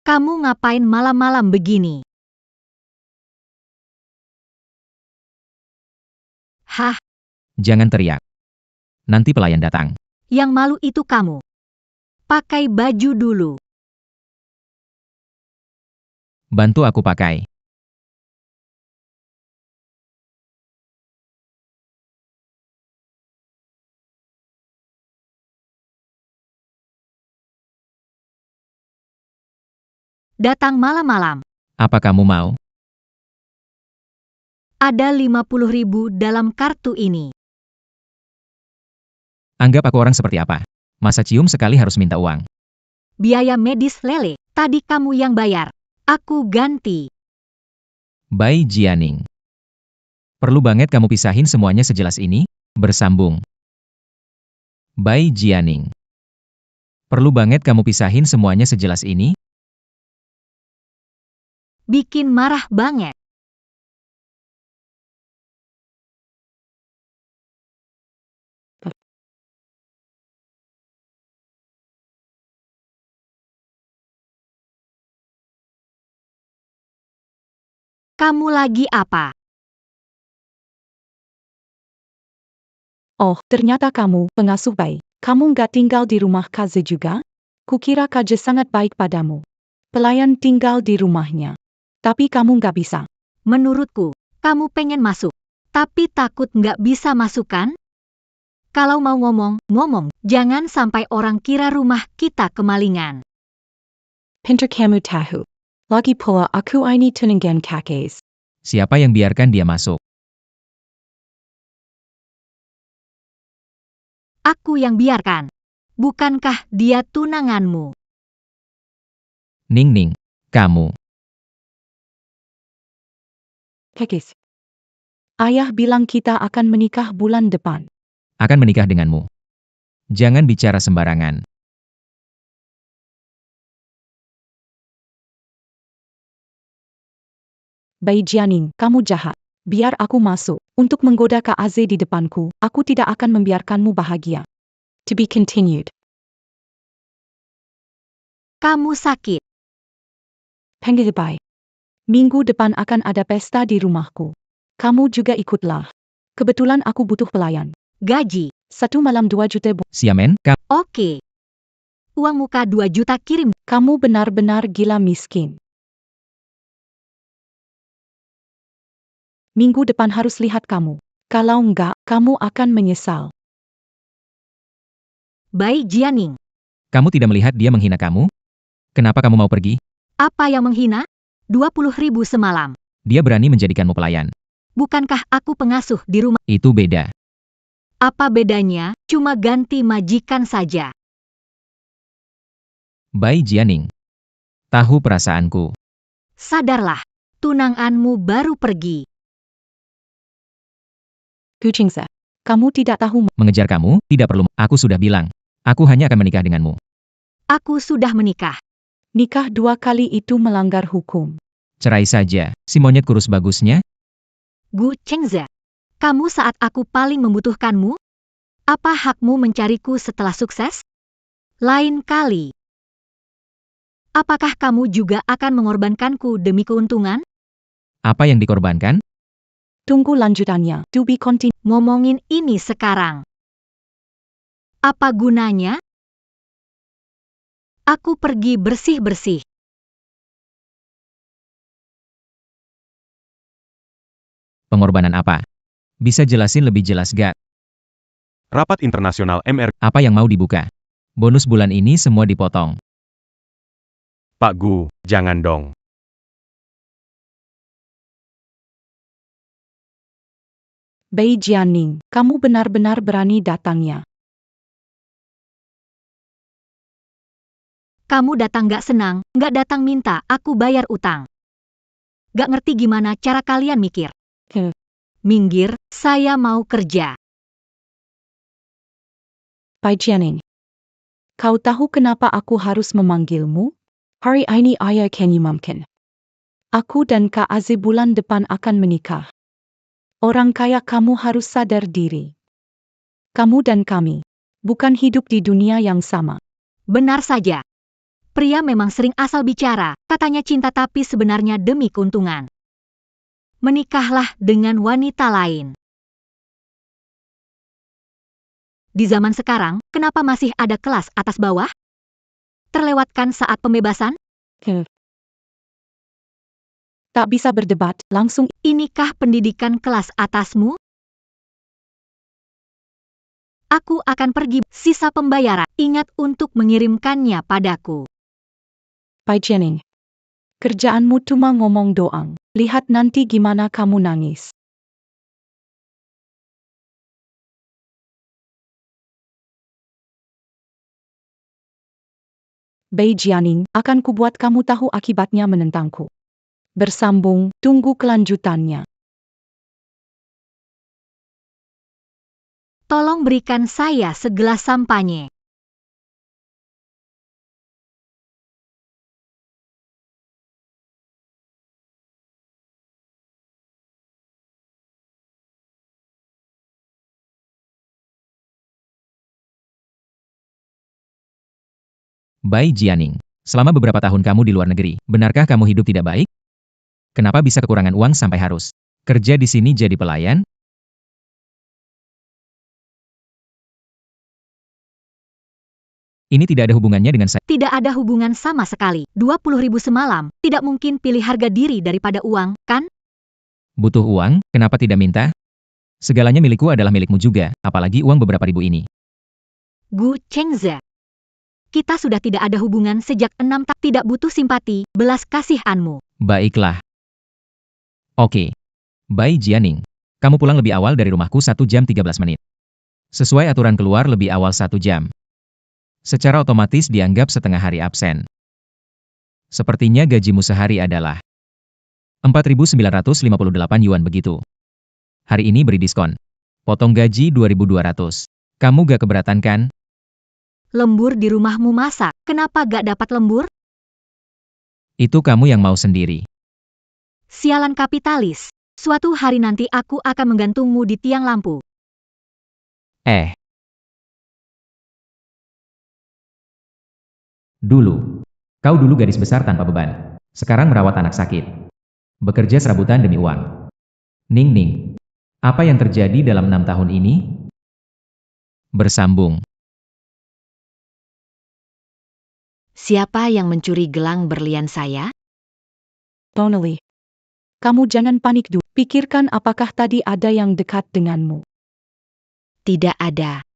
Kamu ngapain malam-malam begini? Hah, Jangan teriak. Nanti pelayan datang. yang malu itu kamu. Pakai baju dulu. Bantu aku pakai. Datang malam-malam. Apa kamu mau? Ada 50.000 dalam kartu ini. Anggap aku orang seperti apa? Masa cium sekali harus minta uang? Biaya medis Lele, tadi kamu yang bayar. Aku ganti. Bai Jianing. Perlu banget kamu pisahin semuanya sejelas ini? Bersambung. Bai Jianing. Perlu banget kamu pisahin semuanya sejelas ini? Bikin marah banget. Kamu lagi apa? Oh, ternyata kamu, pengasuh baik. Kamu nggak tinggal di rumah Kaze juga? Kukira Kaze sangat baik padamu. Pelayan tinggal di rumahnya. Tapi kamu nggak bisa. Menurutku, kamu pengen masuk. Tapi takut nggak bisa masuk kan? Kalau mau ngomong, jangan sampai orang kira rumah kita kemalingan. Pinter kamu tahu. Lagi pula aku ini tunangan kakes. Siapa yang biarkan dia masuk? Aku yang biarkan. Bukankah dia tunanganmu? Ning-ning, kamu. Kakes. Ayah bilang kita akan menikah bulan depan. Akan menikah denganmu. Jangan bicara sembarangan. Bai Jianing, kamu jahat. Biar aku masuk. Untuk menggoda Kak Aze di depanku, aku tidak akan membiarkanmu bahagia. To be continued. Kamu sakit. Panggil Bai. Minggu depan akan ada pesta di rumahku. Kamu juga ikutlah. Kebetulan aku butuh pelayan. Gaji. 1 malam 2 juta. Siamen, Oke. Uang muka 2 juta kirim. Kamu benar-benar gila miskin. Minggu depan harus lihat kamu. Kalau enggak, kamu akan menyesal. Bai Jianing. kamu tidak melihat dia menghina kamu? Kenapa kamu mau pergi? Apa yang menghina? 20.000 semalam. Dia berani menjadikanmu pelayan. Bukankah aku pengasuh di rumah? Itu beda. Apa bedanya? Cuma ganti majikan saja. Bai Jianing. Tahu perasaanku. Sadarlah. Tunanganmu baru pergi. Kucingsa. Kamu tidak tahu. Mengejar kamu, tidak perlu. Aku sudah bilang. Aku hanya akan menikah denganmu. Aku sudah menikah. Nikah 2 kali itu melanggar hukum. Cerai saja, si monyet kurus bagusnya. Gu Chengze. Kamu saat aku paling membutuhkanmu? Apa hakmu mencariku setelah sukses? Lain kali. Apakah kamu juga akan mengorbankanku demi keuntungan? Apa yang dikorbankan? Tunggu lanjutannya. To be continued. Ngomongin ini sekarang. Apa gunanya? Aku pergi bersih-bersih. Pengorbanan apa? Bisa jelasin lebih jelas gak? Rapat internasional MR. Apa yang mau dibuka? Bonus bulan ini semua dipotong. Pak Gu, jangan dong. Bei Jianing, kamu benar-benar berani datangnya. Kamu datang gak senang, gak datang minta aku bayar utang. Gak ngerti gimana cara kalian mikir. Minggir, saya mau kerja. Bai Jianing. Kau tahu kenapa aku harus memanggilmu? Hari ini ayah Kenny mungkin. Aku dan Kak Aziz bulan depan akan menikah. Orang kaya kamu harus sadar diri. Kamu dan kami bukan hidup di dunia yang sama. Benar saja. Pria memang sering asal bicara, katanya cinta tapi sebenarnya demi keuntungan. Menikahlah dengan wanita lain. Di zaman sekarang, kenapa masih ada kelas atas bawah? Terlewatkan saat pembebasan? Tak bisa berdebat, langsung. Inikah pendidikan kelas atasmu? Aku akan pergi, sisa pembayaran. Ingat untuk mengirimkannya padaku. Bai Jianing. Kerjaanmu cuma ngomong doang. Lihat nanti gimana kamu nangis. Bei Jianing, akan kubuat kamu tahu akibatnya menentangku. Bersambung, tunggu kelanjutannya. Tolong berikan saya segelas sampanye. Bai Jianing, selama beberapa tahun kamu di luar negeri, benarkah kamu hidup tidak baik? Kenapa bisa kekurangan uang sampai harus kerja di sini jadi pelayan? Ini tidak ada hubungannya dengan saya. Tidak ada hubungan sama sekali. 20.000 semalam, tidak mungkin pilih harga diri daripada uang, kan? Butuh uang, kenapa tidak minta? Segalanya milikku adalah milikmu juga, apalagi uang beberapa ribu ini. Gu Chengze. Kita sudah tidak ada hubungan sejak 6 tahun. Tidak butuh simpati, belas kasihanmu. Baiklah. Oke. Bai Jianing, kamu pulang lebih awal dari rumahku 1 jam 13 menit. Sesuai aturan keluar lebih awal 1 jam. Secara otomatis dianggap setengah hari absen. Sepertinya gajimu sehari adalah 4.958 yuan begitu. Hari ini beri diskon. Potong gaji 2.200. Kamu gak keberatan kan? Lembur di rumahmu masak, kenapa gak dapat lembur? Itu kamu yang mau sendiri. Sialan kapitalis. Suatu hari nanti aku akan menggantungmu di tiang lampu. Dulu. Kau dulu gadis besar tanpa beban. Sekarang merawat anak sakit. Bekerja serabutan demi uang. Ning. Apa yang terjadi dalam 6 tahun ini? Bersambung. Siapa yang mencuri gelang berlian saya? Tonally. Kamu jangan panik dulu. Pikirkan apakah tadi ada yang dekat denganmu. Tidak ada.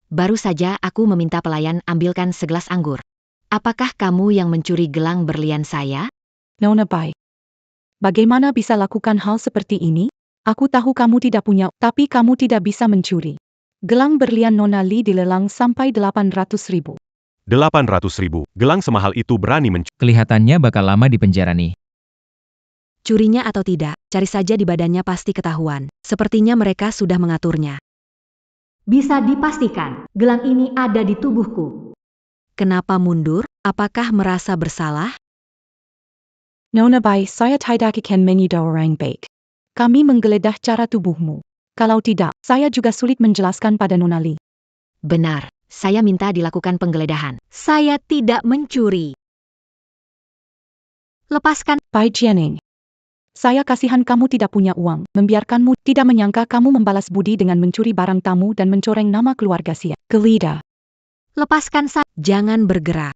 Baru saja aku meminta pelayan ambilkan segelas anggur. Apakah kamu yang mencuri gelang berlian saya? Nona Bai. Bagaimana bisa lakukan hal seperti ini? Aku tahu kamu tidak punya, tapi kamu tidak bisa mencuri. Gelang berlian Nona Li dilelang sampai 800.000. 800.000. Gelang semahal itu berani mencuri. Kelihatannya bakal lama di penjara nih. Curinya atau tidak, cari saja di badannya pasti ketahuan. Sepertinya mereka sudah mengaturnya. Bisa dipastikan, gelang ini ada di tubuhku. Kenapa mundur? Apakah merasa bersalah? Nona Bai, saya tidak akan menyidau orang baik. Kami menggeledah cara tubuhmu. Kalau tidak, saya juga sulit menjelaskan pada Nona Li. Benar, saya minta dilakukan penggeledahan. Saya tidak mencuri. Lepaskan. Bai Jianing. Saya kasihan kamu tidak punya uang, membiarkanmu, tidak menyangka kamu membalas budi dengan mencuri barang tamu dan mencoreng nama keluarga Xia. Gelida. Lepaskan saya. Jangan bergerak.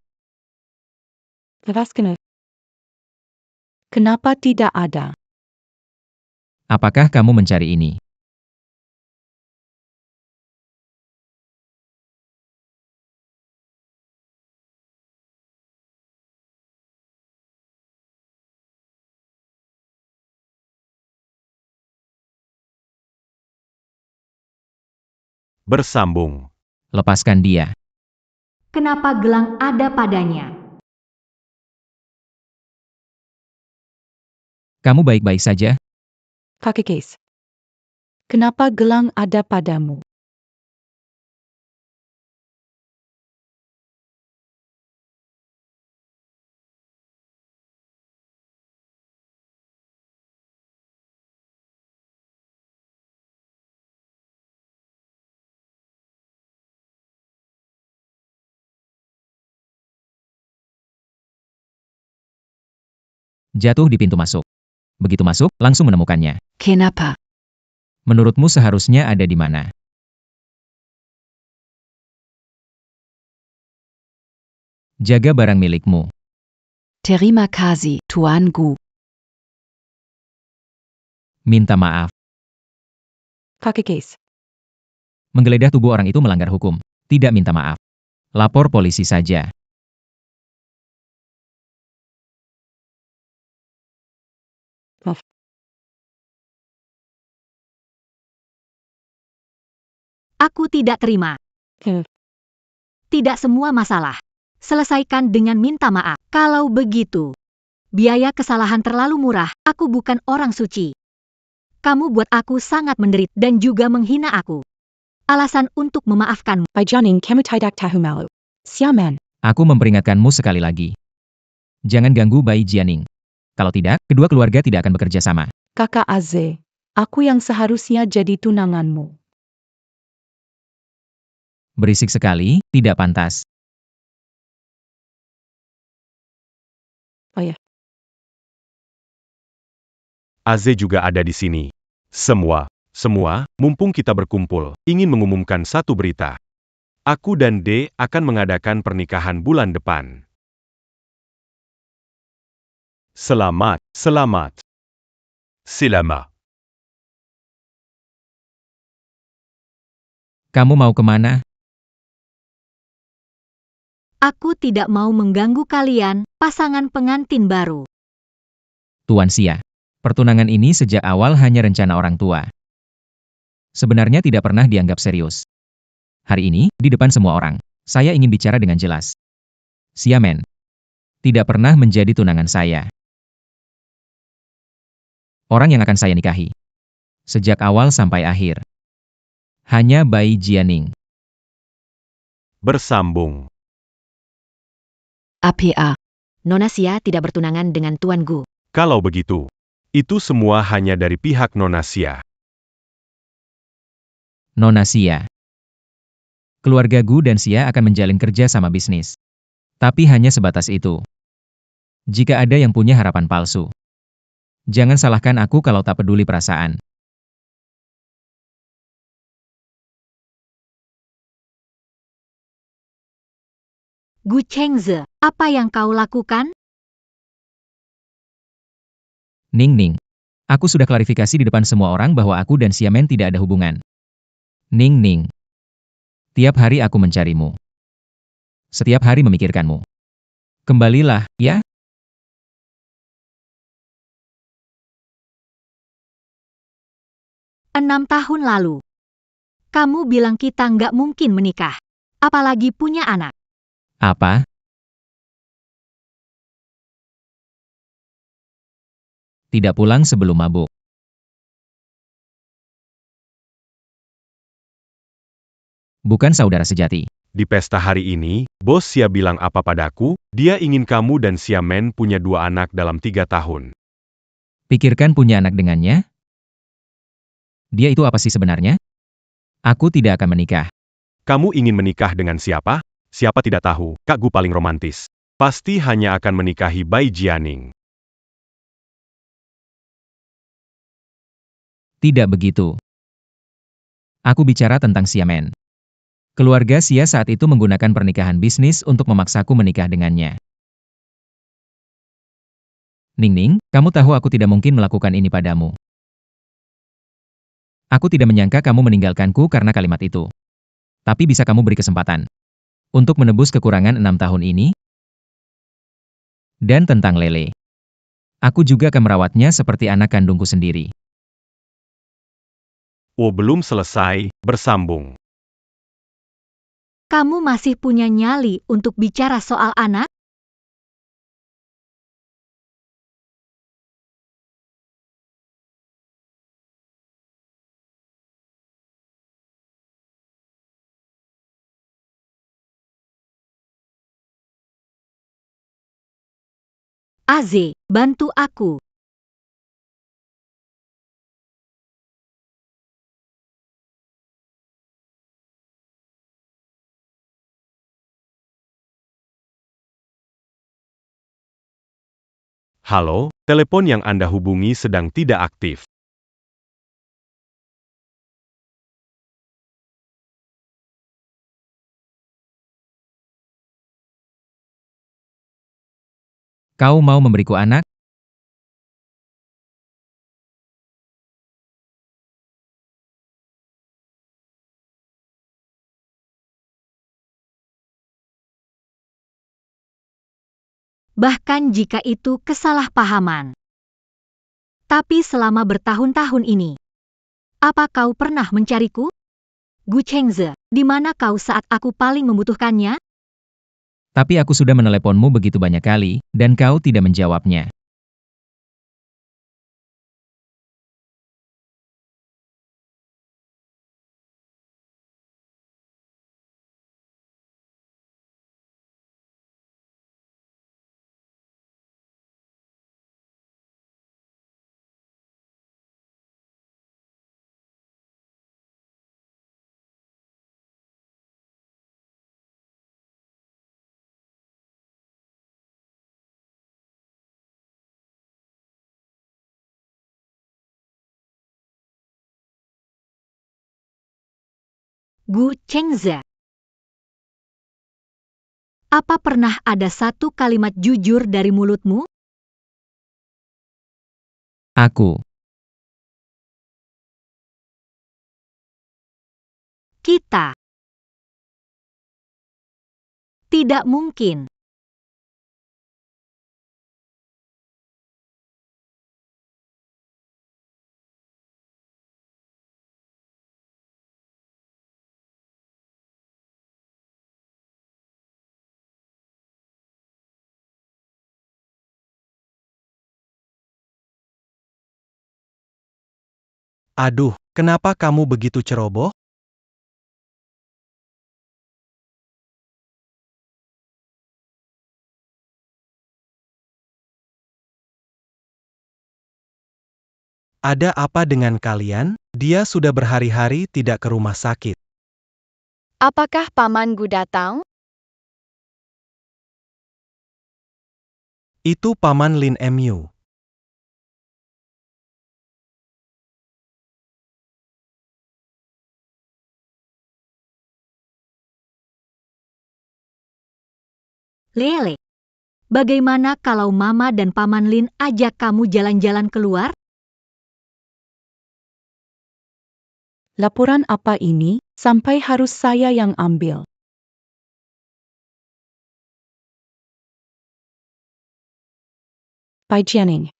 Lepaskan. Kenapa tidak ada? Apakah kamu mencari ini? Bersambung. Lepaskan dia. Kenapa gelang ada padanya? Kamu baik-baik saja? Kakek Case. Kenapa gelang ada padamu? Jatuh di pintu masuk. Begitu masuk, langsung menemukannya. Kenapa? Menurutmu seharusnya ada di mana? Jaga barang milikmu. Terima kasih, Tuan Gu. Minta maaf. Kakek Case. Menggeledah tubuh orang itu melanggar hukum. Tidak minta maaf. Lapor polisi saja. Maaf. Aku tidak terima. Tidak semua masalah. Selesaikan dengan minta maaf. Kalau begitu, biaya kesalahan terlalu murah. Aku bukan orang suci. Kamu buat aku sangat menderit dan juga menghina aku. Alasan untuk memaafkanmu. Bai Jianing kamu tidak tahu malu. Xiamen. Aku memperingatkanmu sekali lagi. Jangan ganggu Bai Jianing. Kalau tidak, kedua keluarga tidak akan bekerja sama. Kakak Aze. Aku yang seharusnya jadi tunanganmu. Berisik sekali, tidak pantas. Oh ya. Aze juga ada di sini. Semua, mumpung kita berkumpul, ingin mengumumkan satu berita. Aku dan D akan mengadakan pernikahan bulan depan. Selamat. Selamat. Kamu mau kemana? Aku tidak mau mengganggu kalian, pasangan pengantin baru. Tuan Xia. Pertunangan ini sejak awal hanya rencana orang tua. Sebenarnya tidak pernah dianggap serius. Hari ini, di depan semua orang, saya ingin bicara dengan jelas. Xiamen. Tidak pernah menjadi tunangan saya. Orang yang akan saya nikahi. Sejak awal sampai akhir. Hanya Bai Jianing. Bersambung. APA. Nona Xia tidak bertunangan dengan Tuan Gu. Kalau begitu, itu semua hanya dari pihak Nona Xia. Nona Xia. Keluarga Gu dan Xia akan menjalin kerja sama bisnis. Tapi hanya sebatas itu. Jika ada yang punya harapan palsu, jangan salahkan aku kalau tak peduli perasaan. Gu Chengze, apa yang kau lakukan? Ning Ning. Aku sudah klarifikasi di depan semua orang bahwa aku dan Xiamen tidak ada hubungan. Ning Ning. Tiap hari aku mencarimu. Setiap hari memikirkanmu. Kembalilah, ya? Enam tahun lalu. Kamu bilang kita nggak mungkin menikah. Apalagi punya anak. Apa? Tidak pulang sebelum mabuk. Bukan saudara sejati. Di pesta hari ini, Bos Xia bilang apa padaku, dia ingin kamu dan Xiamen punya 2 anak dalam 3 tahun. Pikirkan punya anak dengannya? Dia itu apa sih sebenarnya? Aku tidak akan menikah. Kamu ingin menikah dengan siapa? Siapa tidak tahu, Kak Gu paling romantis. Pasti hanya akan menikahi Bai Jianing. Tidak begitu. Aku bicara tentang Xiamen. Keluarga Xia saat itu menggunakan pernikahan bisnis untuk memaksaku menikah dengannya. Ningning, kamu tahu aku tidak mungkin melakukan ini padamu. Aku tidak menyangka kamu meninggalkanku karena kalimat itu. Tapi bisa kamu beri kesempatan untuk menebus kekurangan 6 tahun ini? Dan tentang Lele. Aku juga akan merawatnya seperti anak kandungku sendiri. Belum selesai, bersambung. Kamu masih punya nyali untuk bicara soal anak? Aze, bantu aku. Halo, telepon yang Anda hubungi sedang tidak aktif. Kau mau memberiku anak? Bahkan jika itu kesalahpahaman. Tapi selama bertahun-tahun ini, apa kau pernah mencariku? Gu Chengze, di mana kau saat aku paling membutuhkannya? Tapi aku sudah meneleponmu begitu banyak kali, dan kau tidak menjawabnya. Gu Chengze. Apa pernah ada satu kalimat jujur dari mulutmu? Aku. Kita. Tidak mungkin. Aduh, kenapa kamu begitu ceroboh? Ada apa dengan kalian? Dia sudah berhari-hari tidak ke rumah sakit. Apakah Paman Gu datang? Itu Paman Lin Mu. Lele, bagaimana kalau Mama dan Paman Lin ajak kamu jalan-jalan keluar? Laporan apa ini, sampai harus saya yang ambil? Pai Jianing.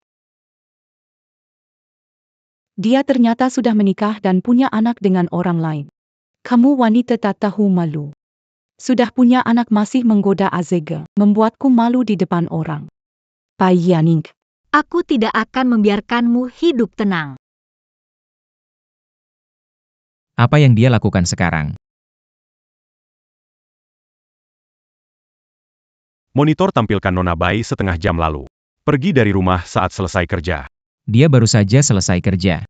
Dia ternyata sudah menikah dan punya anak dengan orang lain. Kamu wanita tak tahu malu. Sudah punya anak masih menggoda Azega, membuatku malu di depan orang. Pai Yaning. Aku tidak akan membiarkanmu hidup tenang. Apa yang dia lakukan sekarang? Monitor tampilkan Nona Bai setengah jam lalu. Pergi dari rumah saat selesai kerja. Dia baru saja selesai kerja.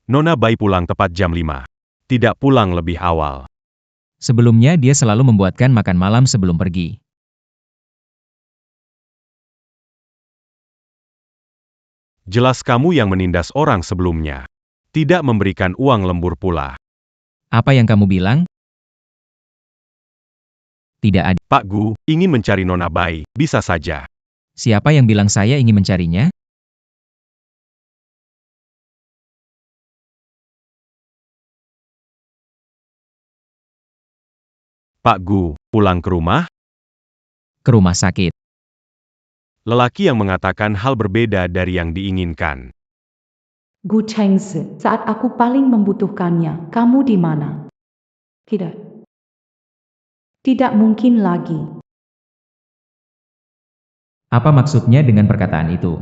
Nona Bai pulang tepat jam 5. Tidak pulang lebih awal. Sebelumnya dia selalu membuatkan makan malam sebelum pergi. Jelas kamu yang menindas orang sebelumnya. Tidak memberikan uang lembur pula. Apa yang kamu bilang? Tidak ada. Pak Gu, ingin mencari Nona Bai, bisa saja. Siapa yang bilang saya ingin mencarinya? Pak Gu, pulang ke rumah? Ke rumah sakit. Lelaki yang mengatakan hal berbeda dari yang diinginkan. Gu Chengzi, saat aku paling membutuhkannya, kamu di mana? Tidak. Tidak mungkin lagi. Apa maksudnya dengan perkataan itu?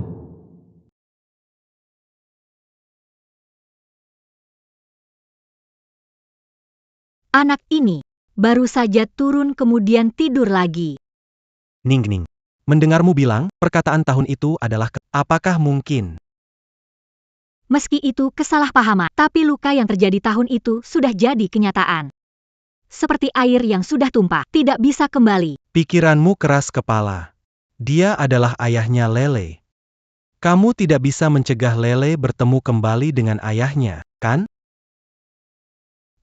Anak ini baru saja turun kemudian tidur lagi. Ning. Mendengarmu bilang, perkataan tahun itu adalah apakah mungkin? Meski itu kesalahpahaman, tapi luka yang terjadi tahun itu sudah jadi kenyataan. Seperti air yang sudah tumpah, tidak bisa kembali. Pikiranmu keras kepala. Dia adalah ayahnya Lele. Kamu tidak bisa mencegah Lele bertemu kembali dengan ayahnya, kan?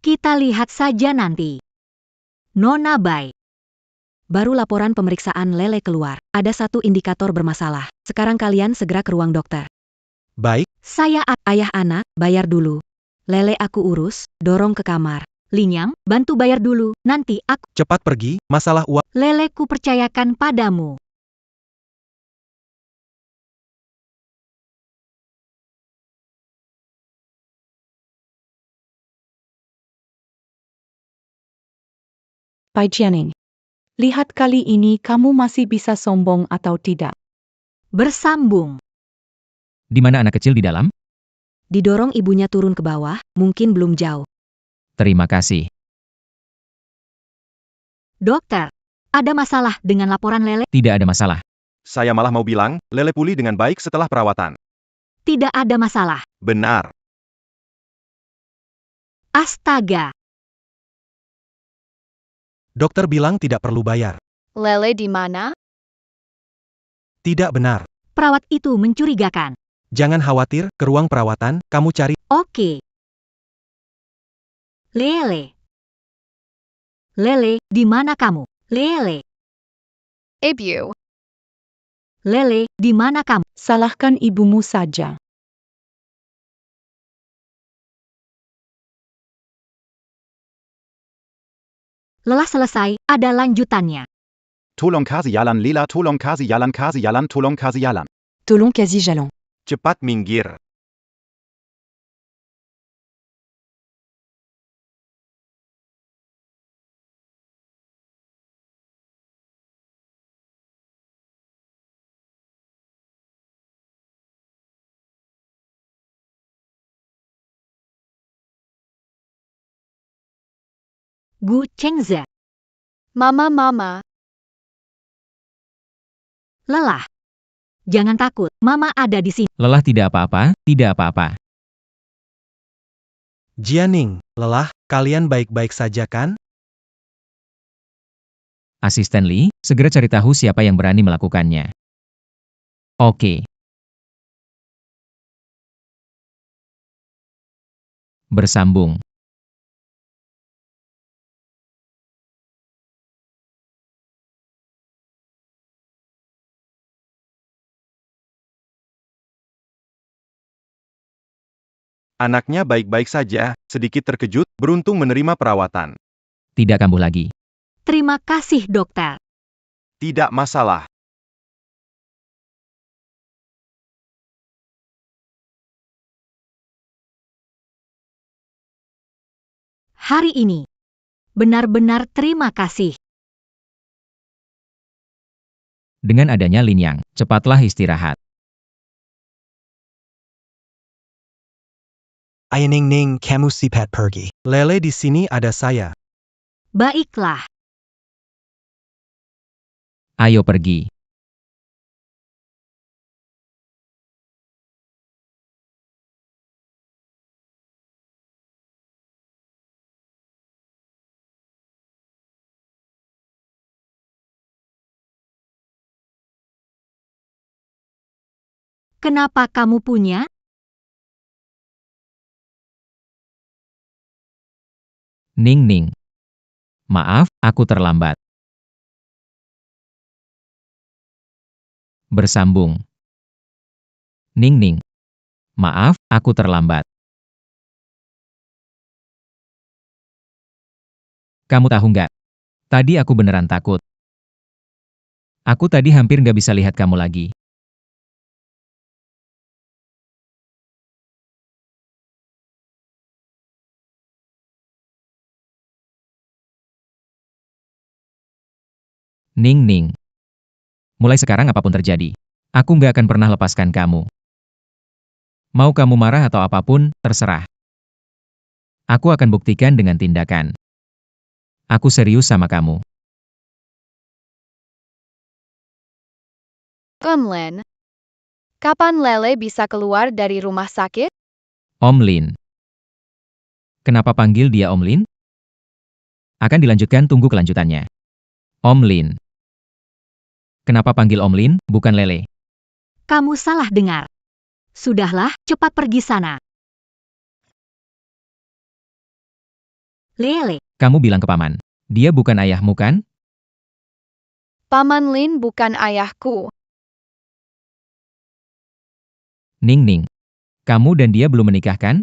Kita lihat saja nanti. Nona Bai. Baru laporan pemeriksaan Lele keluar. Ada satu indikator bermasalah. Sekarang kalian segera ke ruang dokter. Baik, Ayah anak, bayar dulu. Lele aku urus, dorong ke kamar. Linyang, bantu bayar dulu, nanti aku. cepat pergi, masalah uang. Lele ku percayakan padamu. Pai Jianing. Lihat kali ini kamu masih bisa sombong atau tidak. Bersambung. Di mana anak kecil di dalam? Didorong ibunya turun ke bawah, mungkin belum jauh. Terima kasih. Dokter, ada masalah dengan laporan Lele? Tidak ada masalah. Saya malah mau bilang, Lele pulih dengan baik setelah perawatan. Tidak ada masalah. Benar. Astaga. Dokter bilang tidak perlu bayar. Lele di mana? Tidak benar. Perawat itu mencurigakan. Jangan khawatir, ke ruang perawatan, kamu cari. Oke. Lele. Lele, di mana kamu? Lele. Ibu. Lele, di mana kamu? Salahkan ibumu saja. Lelah selesai, ada lanjutannya. Tolong kasih jalan Lila, tolong kasih jalan, tolong kasih jalan. Tolong quasi jalan. Cepat minggir. Gu Chengze. Mama. Lelah. Jangan takut, Mama ada di sini. Lelah tidak apa-apa, tidak apa-apa. Jianing, lelah, kalian baik-baik saja kan? Asisten Lee, segera cari tahu siapa yang berani melakukannya. Oke. Bersambung. Anaknya baik-baik saja, sedikit terkejut, beruntung menerima perawatan. Tidak kambuh lagi. Terima kasih, dokter. Tidak masalah. Hari ini. Benar-benar terima kasih. Dengan adanya Lin Yang, cepatlah istirahat. Ayaning kamu sipat pergi. Lele di sini ada saya. Baiklah. Ayo pergi. Kenapa kamu punya? Ning Ning. Maaf, aku terlambat. Bersambung. Ning Ning. Maaf, aku terlambat. Kamu tahu nggak? Tadi aku beneran takut. Aku tadi hampir nggak bisa lihat kamu lagi. Ning Ning. Mulai sekarang apapun terjadi, aku nggak akan pernah lepaskan kamu. Mau kamu marah atau apapun, terserah. Aku akan buktikan dengan tindakan. Aku serius sama kamu. Lin. Kapan Lele bisa keluar dari rumah sakit? Om Lin. Kenapa panggil dia Om Lin? Akan dilanjutkan, tunggu kelanjutannya. Om Lin. Kenapa panggil Om Lin, bukan Lele? Kamu salah dengar. Sudahlah, cepat pergi sana. Lele, Kamu bilang ke paman, dia bukan ayahmu kan? Paman Lin bukan ayahku. Ning Ning. Kamu dan dia belum menikah kan?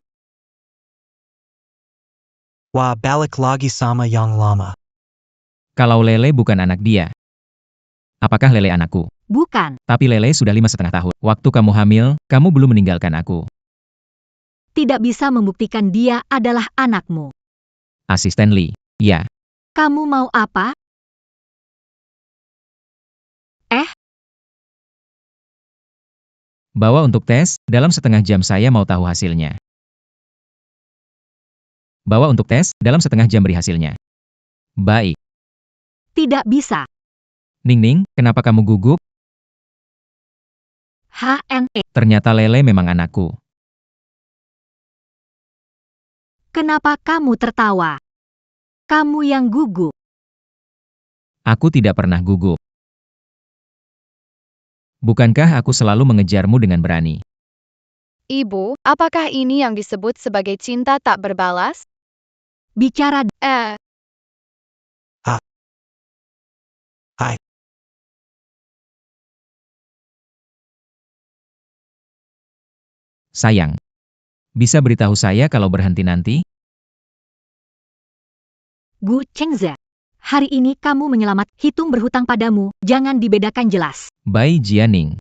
Wah balik lagi sama yang lama. Kalau Lele bukan anak dia, apakah Lele anakku? bukan. Tapi Lele sudah 5,5 tahun. Waktu kamu hamil, kamu belum meninggalkan aku. Tidak bisa membuktikan dia adalah anakmu. Asisten Lee. Ya. Kamu mau apa? Bawa untuk tes, dalam setengah jam saya mau tahu hasilnya. Bawa untuk tes, dalam setengah jam beri hasilnya. Baik. Tidak bisa. Ning Ning, kenapa kamu gugup? HNE. Ternyata Lele memang anakku. Kenapa kamu tertawa? Kamu yang gugup. Aku tidak pernah gugup. Bukankah aku selalu mengejarmu dengan berani? Ibu, apakah ini yang disebut sebagai cinta tak berbalas? Bicara Hai. Sayang. Bisa beritahu saya kalau berhenti nanti? Gu Chengze. Hari ini kamu menyelamat, hitung berhutang padamu, jangan dibedakan jelas. Bai Jianing.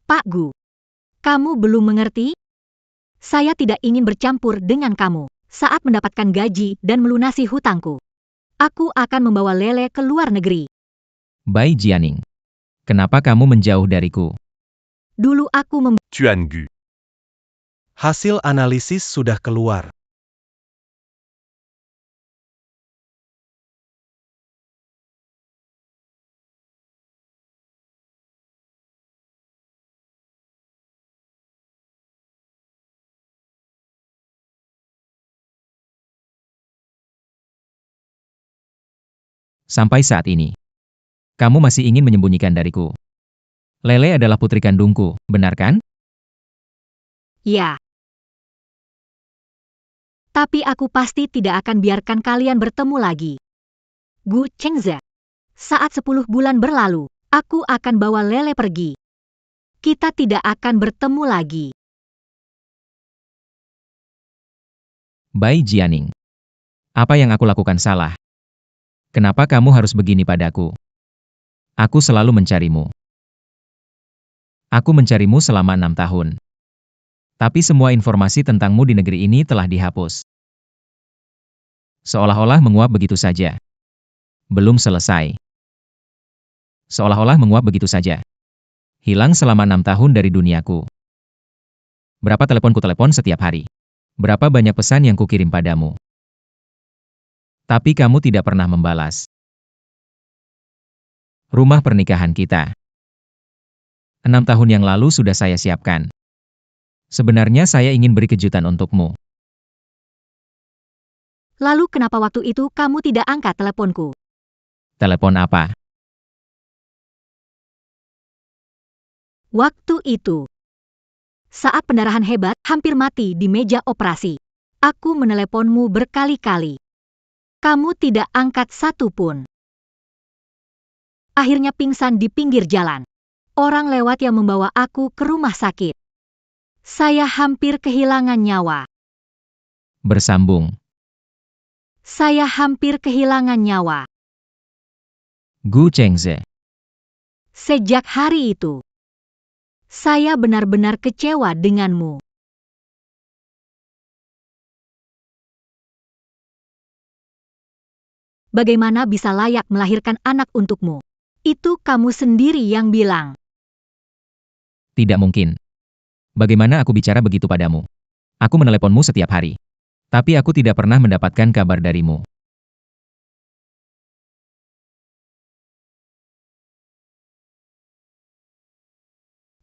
Pak Gu. Kamu belum mengerti? Saya tidak ingin bercampur dengan kamu. Saat mendapatkan gaji dan melunasi hutangku, aku akan membawa Lele ke luar negeri. Bai Jianing. Kenapa kamu menjauh dariku? Dulu aku Chuan Gu. Hasil analisis sudah keluar. Sampai saat ini, kamu masih ingin menyembunyikan dariku. Lele adalah putri kandungku, benar kan? Ya. Tapi aku pasti tidak akan biarkan kalian bertemu lagi. Gu Chengze. Saat 10 bulan berlalu, aku akan bawa Lele pergi. Kita tidak akan bertemu lagi. Bai Jianing. Apa yang aku lakukan salah? Kenapa kamu harus begini padaku? Aku selalu mencarimu. Aku mencarimu selama 6 tahun. Tapi semua informasi tentangmu di negeri ini telah dihapus. Seolah-olah menguap begitu saja. Belum selesai. Seolah-olah menguap begitu saja. Hilang selama 6 tahun dari duniaku. Berapa telepon ku telepon setiap hari? Berapa banyak pesan yang kukirim padamu? Tapi kamu tidak pernah membalas. Rumah pernikahan kita. 6 tahun yang lalu sudah saya siapkan. Sebenarnya saya ingin beri kejutan untukmu. Lalu kenapa waktu itu kamu tidak angkat teleponku? Telepon apa? Waktu itu, saat pendarahan hebat hampir mati di meja operasi, aku meneleponmu berkali-kali. Kamu tidak angkat satu pun. Akhirnya pingsan di pinggir jalan. Orang lewat yang membawa aku ke rumah sakit. Saya hampir kehilangan nyawa. Bersambung. Saya hampir kehilangan nyawa. Gu Chengze. Sejak hari itu, saya benar-benar kecewa denganmu. Bagaimana bisa layak melahirkan anak untukmu? Itu kamu sendiri yang bilang. Tidak mungkin. Bagaimana aku bicara begitu padamu? Aku meneleponmu setiap hari. Tapi aku tidak pernah mendapatkan kabar darimu.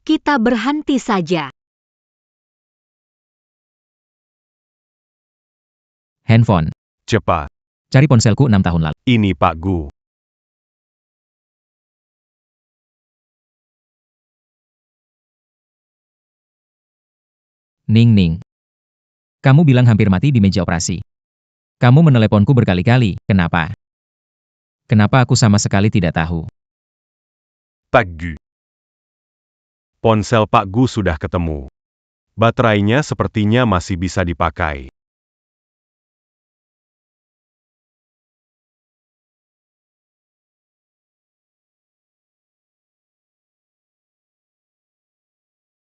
Kita berhenti saja. Handphone. Cepat. Cari ponselku 6 tahun lalu. Ini Pak Gu. Ning Ning. Kamu bilang hampir mati di meja operasi. Kamu meneleponku berkali-kali, kenapa? Kenapa aku sama sekali tidak tahu? Pak Gu. Ponsel Pak Gu sudah ketemu. Baterainya sepertinya masih bisa dipakai.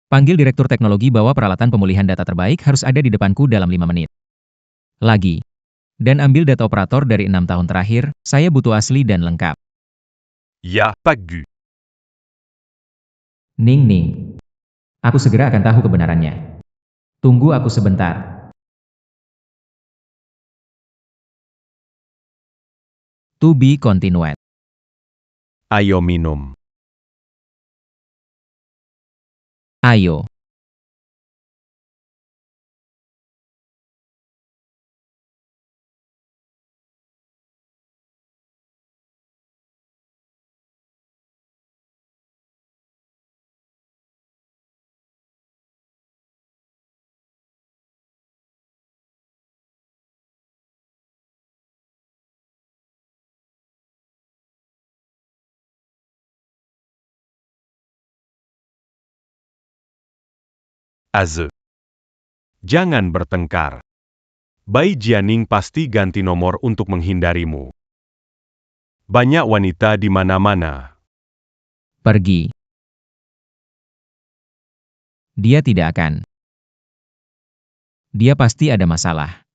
Panggil Direktur Teknologi bawa peralatan pemulihan data terbaik harus ada di depanku dalam 5 menit. Lagi. Dan ambil data operator dari 6 tahun terakhir, saya butuh asli dan lengkap. Ya, Pak Gu. Ning Ning. Aku segera akan tahu kebenarannya. Tunggu aku sebentar. To be continued. Ayo minum. Ayo. Aze. Jangan bertengkar. Bai Jianing pasti ganti nomor untuk menghindarimu. Banyak wanita di mana-mana. Pergi. Dia tidak akan. Dia pasti ada masalah.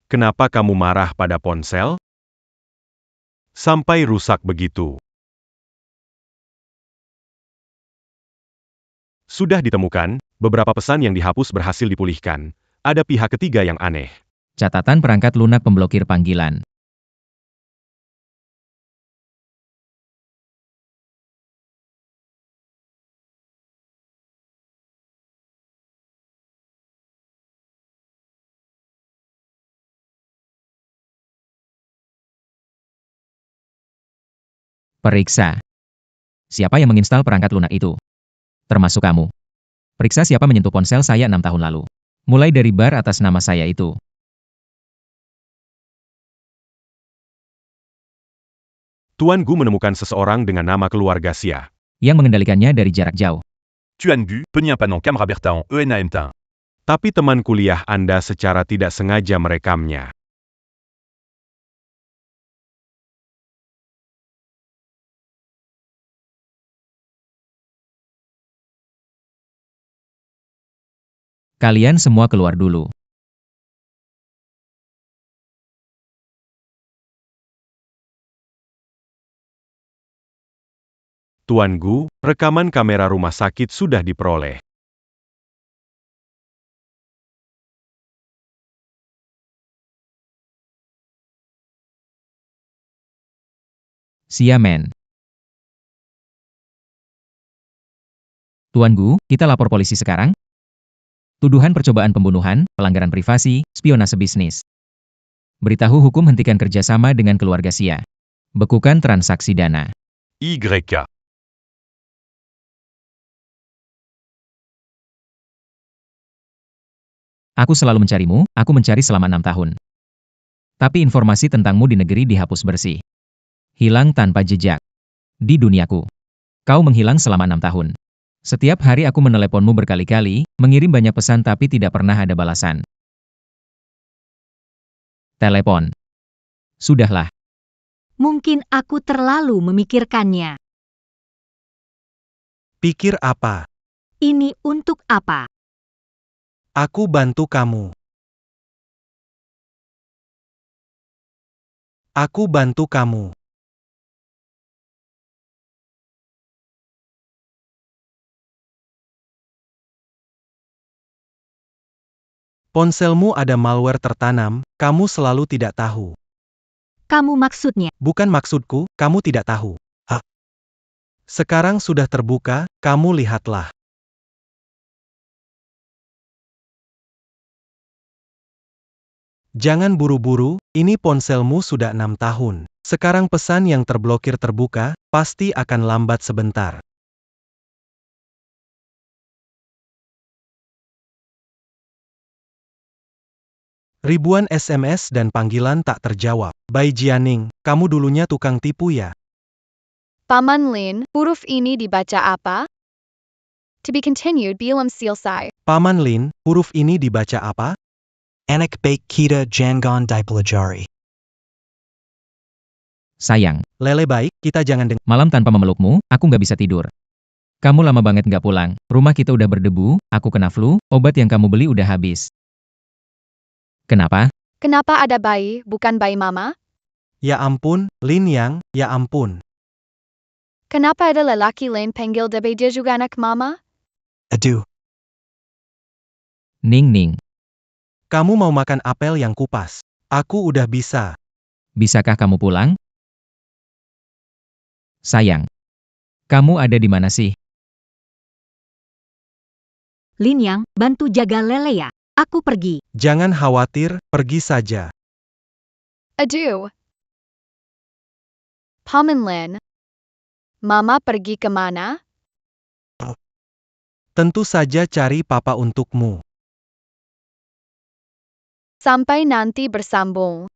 Kenapa kamu marah pada ponsel? Sampai rusak begitu. Sudah ditemukan, beberapa pesan yang dihapus berhasil dipulihkan. Ada pihak ketiga yang aneh. Catatan perangkat lunak pemblokir panggilan. Periksa. Siapa yang menginstal perangkat lunak itu? Termasuk kamu. Periksa siapa menyentuh ponsel saya 6 tahun lalu. Mulai dari bar atas nama saya itu. Tuan Gu menemukan seseorang dengan nama keluarga Xia. Yang mengendalikannya dari jarak jauh. Tuan Gu, penyimpanan kamera Bertin, ENAM Tin. Tapi teman kuliah Anda secara tidak sengaja merekamnya. Kalian semua keluar dulu. Tuan Gu, rekaman kamera rumah sakit sudah diperoleh. Siamen. Tuan Gu, kita lapor polisi sekarang. Tuduhan percobaan pembunuhan, pelanggaran privasi, spionase bisnis. Beritahu hukum hentikan kerjasama dengan keluarga Xia. Bekukan transaksi dana. YK. Aku selalu mencarimu, aku mencari selama 6 tahun. Tapi informasi tentangmu di negeri dihapus bersih. Hilang tanpa jejak. Di duniaku. Kau menghilang selama 6 tahun. Setiap hari aku meneleponmu berkali-kali, mengirim banyak pesan tapi tidak pernah ada balasan. Telepon. Sudahlah. Mungkin aku terlalu memikirkannya. Pikir apa? Ini untuk apa? Aku bantu kamu. Aku bantu kamu. Ponselmu ada malware tertanam, kamu selalu tidak tahu. Kamu maksudnya? Bukan maksudku, kamu tidak tahu. Hah? Sekarang sudah terbuka, kamu lihatlah. Jangan buru-buru, ini ponselmu sudah 6 tahun. Sekarang pesan yang terblokir terbuka, pasti akan lambat sebentar. Ribuan SMS dan panggilan tak terjawab. Bai Jianing, kamu dulunya tukang tipu ya? Paman Lin, huruf ini dibaca apa? To be continued Bilam Silsai. Paman Lin, huruf ini dibaca apa? Anak baik kita jangan dipelajari. Sayang. Lele baik, kita jangan dengar. Malam tanpa memelukmu, aku nggak bisa tidur. Kamu lama banget nggak pulang, rumah kita udah berdebu, aku kena flu, obat yang kamu beli udah habis. Kenapa? Kenapa ada bayi, bukan bayi mama? Ya ampun, Lin Yang, ya ampun. Kenapa ada lelaki lain panggil Debe dia juga anak mama? Aduh, Ning Ning. Kamu mau makan apel yang kupas? Aku udah bisa. Bisakah kamu pulang? Sayang. Kamu ada di mana sih? Lin Yang, bantu jaga Lele ya. Aku pergi. Jangan khawatir, pergi saja. Aduh. Paman Lin. Mama pergi kemana? Tentu saja cari papa untukmu. Sampai nanti bersambung.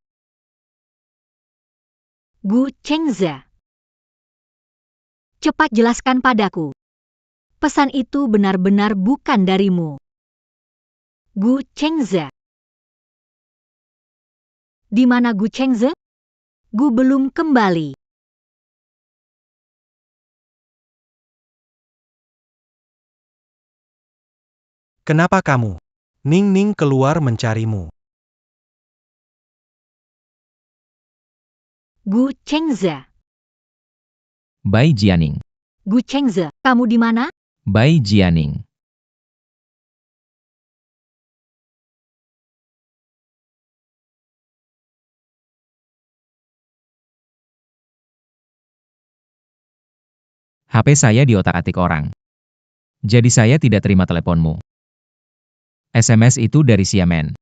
Gu Chengze. Cepat jelaskan padaku. Pesan itu benar-benar bukan darimu. Gu Chengze. Di mana Gu Chengze? Gu belum kembali. Kenapa kamu? Ning Ning keluar mencarimu. Gu Chengze. Bai Jianing. Gu Chengze, kamu di mana? Bai Jianing. HP saya diotak-atik orang. Jadi saya tidak terima teleponmu. SMS itu dari Xiamen.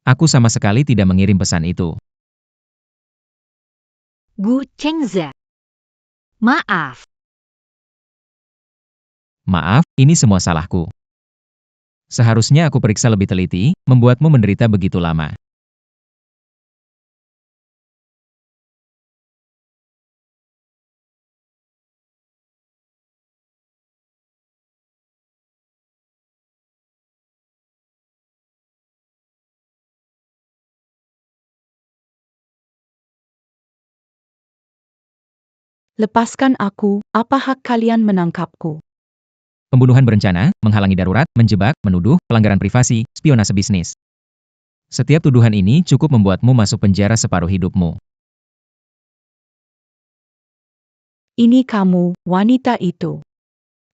Aku sama sekali tidak mengirim pesan itu. Gu Chengze. Maaf. Maaf, ini semua salahku. Seharusnya aku periksa lebih teliti, membuatmu menderita begitu lama. Lepaskan aku, apa hak kalian menangkapku? Pembunuhan berencana, menghalangi darurat, menjebak, menuduh, pelanggaran privasi, spionase bisnis. Setiap tuduhan ini cukup membuatmu masuk penjara separuh hidupmu. Ini kamu, wanita itu.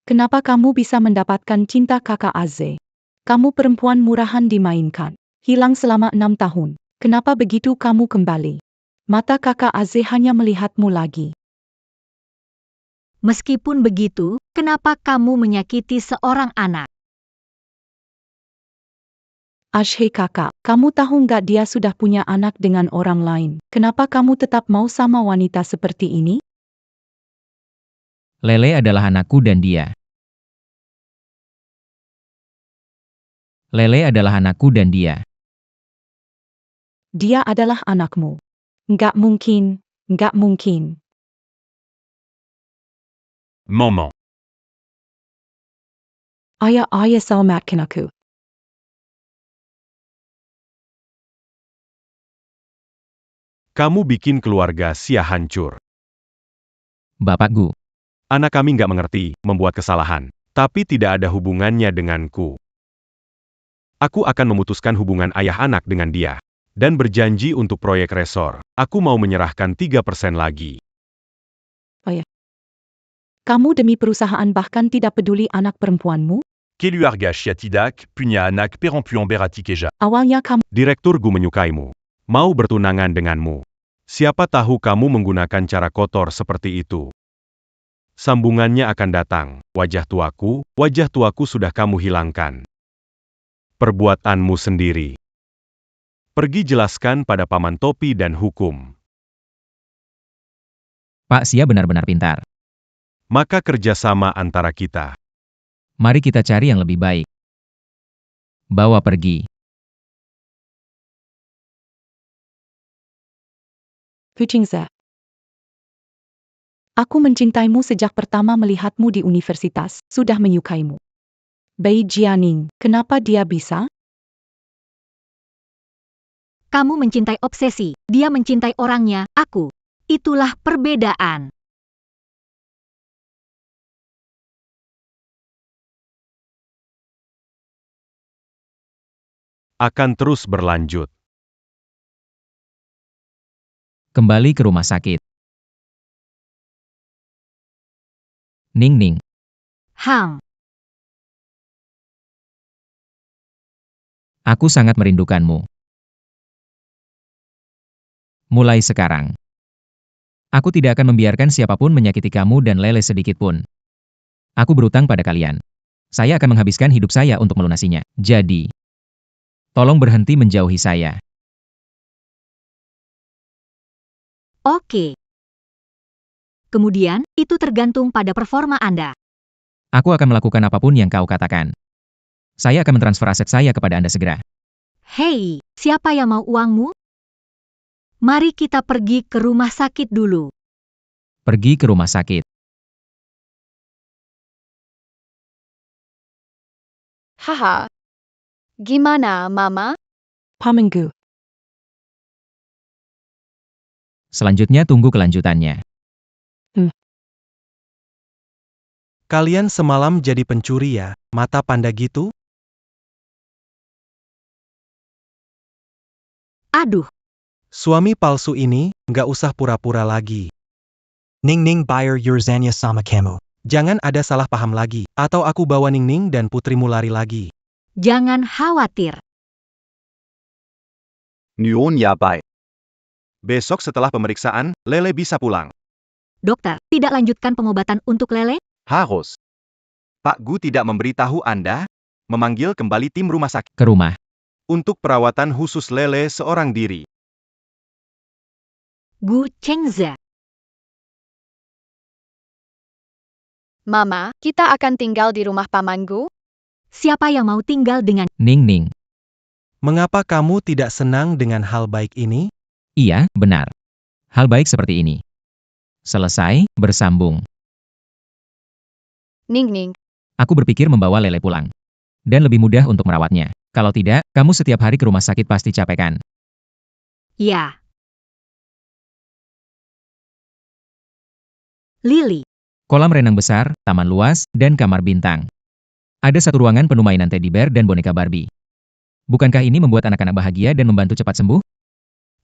Kenapa kamu bisa mendapatkan cinta kakak Aze? Kamu perempuan murahan dimainkan. Hilang selama 6 tahun. Kenapa begitu kamu kembali? Mata kakak Aze hanya melihatmu lagi. Meskipun begitu, kenapa kamu menyakiti seorang anak? Hei kakak, kamu tahu nggak dia sudah punya anak dengan orang lain? Kenapa kamu tetap mau sama wanita seperti ini? Lele adalah anakku dan dia. Lele adalah anakku dan dia. Dia adalah anakmu. Nggak mungkin, nggak mungkin. Maman. Ayah selamatkan aku. Kamu bikin keluarga Sia hancur. Bapak Gu. Anak kami nggak mengerti, membuat kesalahan. Tapi tidak ada hubungannya denganku. Aku akan memutuskan hubungan ayah anak dengan dia. Dan berjanji untuk proyek resor, aku mau menyerahkan 3% lagi. Kamu demi perusahaan bahkan tidak peduli anak perempuanmu? Keluarga Tidak, punya anak perempuan beratiqueja. Awalnya kamu Direktur Gu menyukaimu. Mau bertunangan denganmu. Siapa tahu kamu menggunakan cara kotor seperti itu. Sambungannya akan datang. Wajah tuaku sudah kamu hilangkan. Perbuatanmu sendiri. Pergi jelaskan pada Paman Topi dan hukum. Pak Sia benar-benar pintar. Maka kerjasama antara kita. Mari kita cari yang lebih baik. Bawa pergi. Fuchingza. Aku mencintaimu sejak pertama melihatmu di universitas, sudah menyukaimu. Bai Jianing, kenapa dia bisa? Kamu mencintai obsesi, dia mencintai orangnya, aku. Itulah perbedaan. Akan terus berlanjut. Kembali ke rumah sakit. Ning Ning. Hang, Aku sangat merindukanmu. Mulai sekarang. Aku tidak akan membiarkan siapapun menyakiti kamu dan Lele sedikit pun. Aku berutang pada kalian. Saya akan menghabiskan hidup saya untuk melunasinya. Jadi, tolong berhenti menjauhi saya. oke. Kemudian, itu tergantung pada performa Anda. Aku akan melakukan apapun yang kau katakan. Saya akan mentransfer aset saya kepada Anda segera. Hei, siapa yang mau uangmu? Mari kita pergi ke rumah sakit dulu. Pergi ke rumah sakit. Haha. Gimana, Mama? Pamenggu. Selanjutnya tunggu kelanjutannya. Kalian semalam jadi pencuri ya, mata panda gitu? Aduh, Suami palsu ini, nggak usah pura-pura lagi. Ning Ning buyer Yurzanya sama kamu. Jangan ada salah paham lagi, atau aku bawa Ning Ning dan putrimu lari lagi. jangan khawatir. Nuon ya bai. Besok setelah pemeriksaan, Lele bisa pulang. Dokter, tidak lanjutkan pengobatan untuk Lele? Harus. Pak Gu tidak memberitahu Anda, memanggil kembali tim rumah sakit Ke rumah. untuk perawatan khusus Lele seorang diri. Gu Chengza. Mama, kita akan tinggal di rumah pamanku? Siapa yang mau tinggal dengan Ning Ning. Mengapa kamu tidak senang dengan hal baik ini? Iya, benar. Hal baik seperti ini. Selesai, bersambung. Ning Ning. Aku berpikir membawa Lele pulang. Dan lebih mudah untuk merawatnya. Kalau tidak, kamu setiap hari ke rumah sakit pasti capek kan? Ya. Lily. Kolam renang besar, taman luas, dan kamar bintang. Ada satu ruangan penuh mainan teddy bear dan boneka Barbie. Bukankah ini membuat anak-anak bahagia dan membantu cepat sembuh?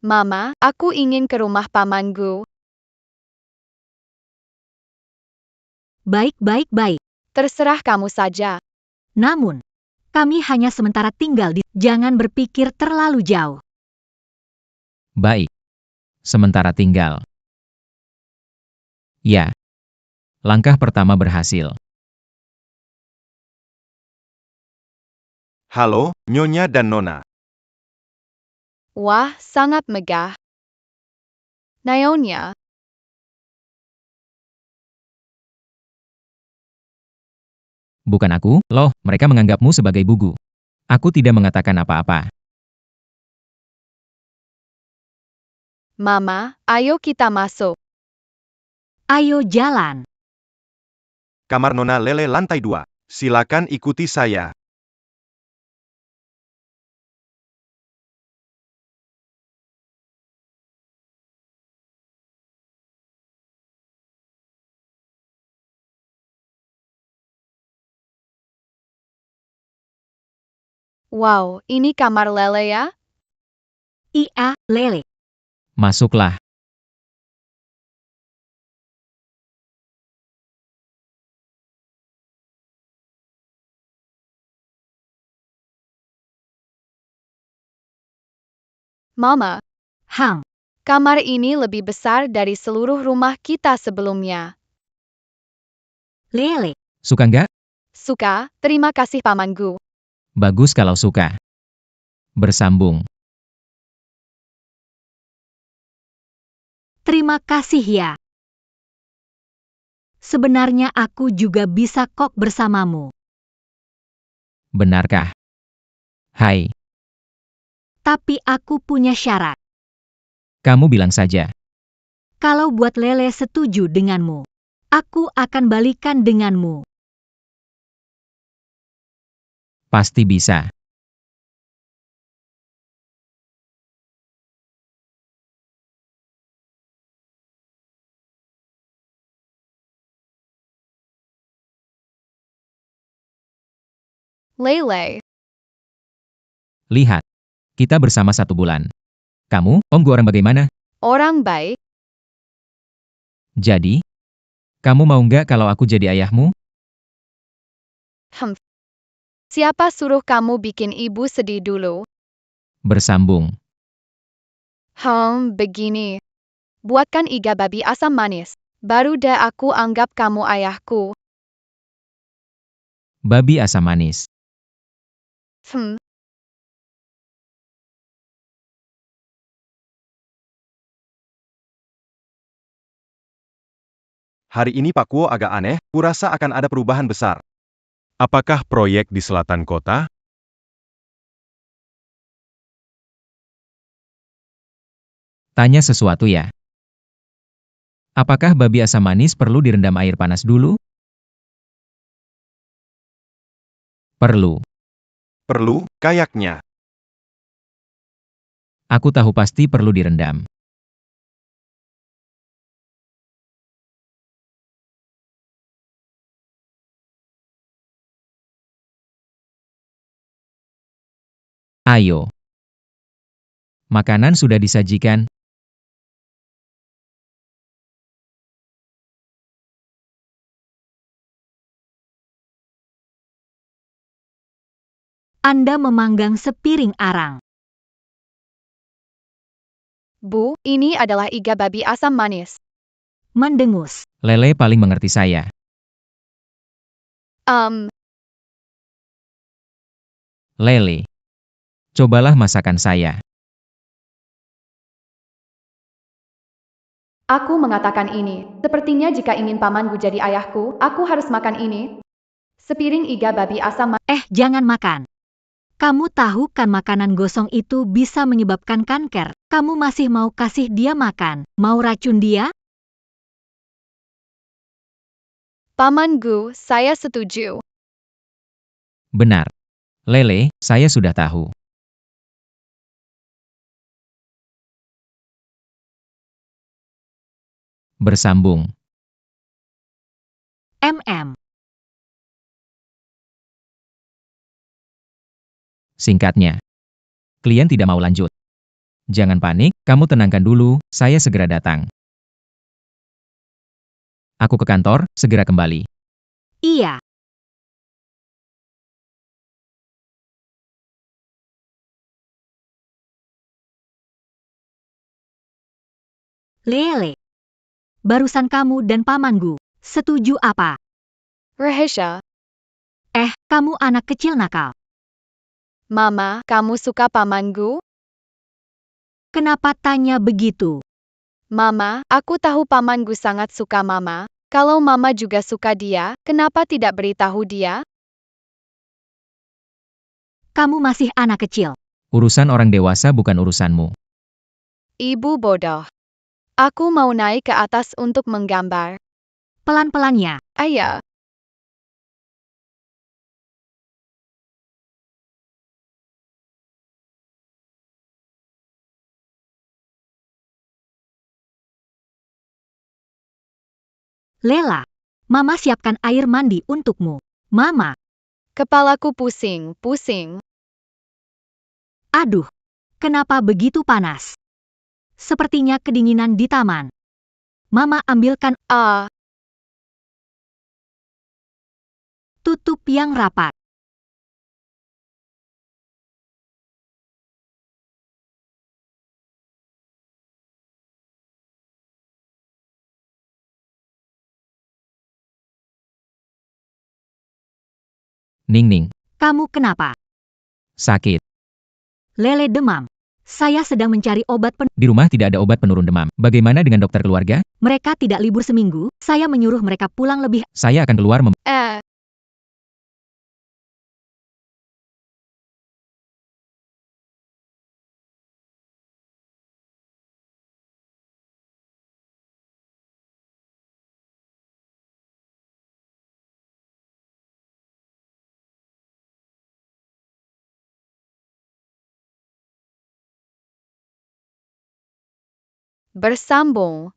Mama, aku ingin ke rumah pamanku. Baik. Terserah kamu saja. Namun, kami hanya sementara tinggal di... Jangan berpikir terlalu jauh. Baik. Sementara tinggal. Ya. Langkah pertama berhasil. Halo, Nyonya dan Nona. Wah, sangat megah. Nyonya, Bukan aku, loh, mereka menganggapmu sebagai bugu. Aku tidak mengatakan apa-apa. Mama, ayo kita masuk. Ayo jalan. Kamar Nona Lele lantai 2. Silakan ikuti saya. Wow, ini kamar Lele ya? Iya, Lele. Masuklah. Mama, Hang. kamar ini lebih besar dari seluruh rumah kita sebelumnya. Lele. Suka nggak? Suka, terima kasih pamanku. Bagus kalau suka. Bersambung. Terima kasih ya. Sebenarnya aku juga bisa kok bersamamu. Benarkah? Hai, Tapi aku punya syarat. kamu bilang saja. Kalau buat Lele setuju denganmu, aku akan balikan denganmu. Pasti bisa. Lele, Lihat. Kita bersama 1 bulan. Kamu, Om Gu orang bagaimana? orang baik. Jadi, kamu mau nggak kalau aku jadi ayahmu? Siapa suruh kamu bikin ibu sedih dulu? Bersambung. Begini. Buatkan iga babi asam manis. Baru deh aku anggap kamu ayahku. Babi asam manis. Hari ini Pak Kuo agak aneh, kurasa akan ada perubahan besar. Apakah proyek di selatan kota? Tanya sesuatu ya. Apakah babi asam manis perlu direndam air panas dulu? Perlu. Perlu, kayaknya. Aku tahu pasti perlu direndam. Ayo. Makanan sudah disajikan. Anda memanggang sepiring arang. Bu, ini adalah iga babi asam manis. Mendengus. Lele paling mengerti saya. Lele. Cobalah masakan saya. Aku mengatakan ini. Sepertinya jika ingin pamanku jadi ayahku, aku harus makan ini. Sepiring iga babi asam manis. Jangan makan. Kamu tahu kan makanan gosong itu bisa menyebabkan kanker. Kamu masih mau kasih dia makan? Mau racun dia? Pamanku, saya setuju. Benar. Lele, saya sudah tahu. Bersambung. Singkatnya. Klien tidak mau lanjut. Jangan panik, kamu tenangkan dulu, saya segera datang. Aku ke kantor, segera kembali. Iya. Lele. Barusan kamu dan pamanku setuju apa? Rahasia. Kamu anak kecil nakal. Mama, kamu suka pamanku? Kenapa tanya begitu? Mama, aku tahu pamanku sangat suka Mama. Kalau Mama juga suka dia, kenapa tidak beritahu dia? Kamu masih anak kecil. Urusan orang dewasa bukan urusanmu. Ibu bodoh. Aku mau naik ke atas untuk menggambar. Pelan-pelannya. Ayah. Lela, Mama siapkan air mandi untukmu. Mama, Kepalaku pusing. aduh, kenapa begitu panas? Sepertinya kedinginan di taman. Mama ambilkan tutup yang rapat. Ning-ning, Kamu kenapa? sakit. Lele demam. Saya sedang mencari obat Di rumah tidak ada obat penurun demam. Bagaimana dengan dokter keluarga? Mereka tidak libur seminggu. Saya menyuruh mereka pulang lebih. Saya akan keluar Bersambung.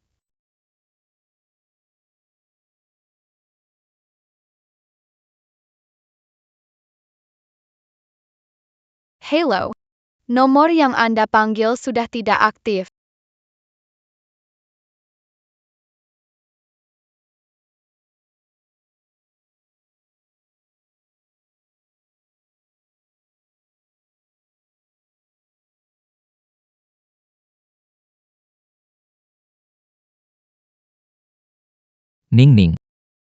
Hello. Nomor yang Anda panggil sudah tidak aktif. Ning-ning.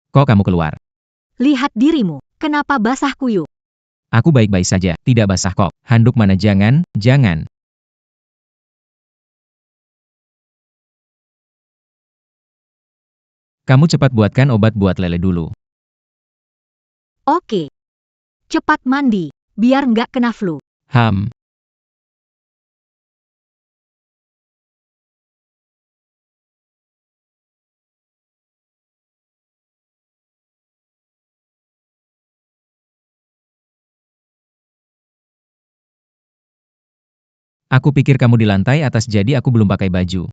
Kok kamu keluar? Lihat dirimu. Kenapa basah kuyup? Aku baik-baik saja, tidak basah kok. Handuk mana jangan. Kamu cepat buatkan obat buat Lele dulu. Oke. Cepat mandi, biar nggak kena flu. Aku pikir kamu di lantai atas jadi aku belum pakai baju.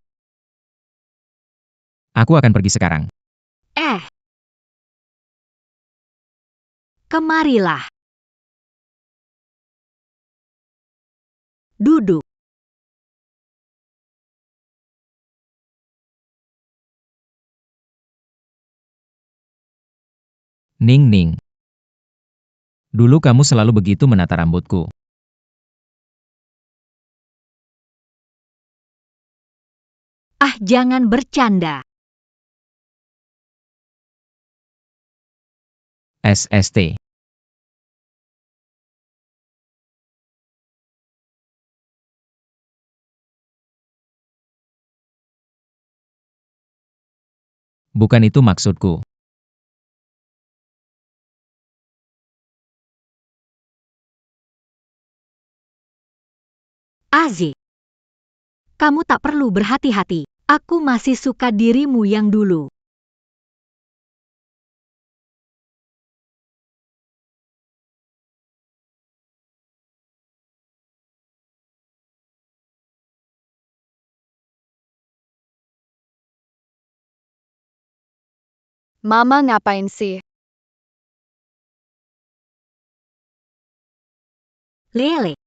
Aku akan pergi sekarang. Kemarilah. Duduk. Ning-ning. Dulu kamu selalu begitu menata rambutku. Jangan bercanda. SST. Bukan itu maksudku. Aziz. Kamu tak perlu berhati-hati. Aku masih suka dirimu yang dulu. Mama ngapain sih? Lele.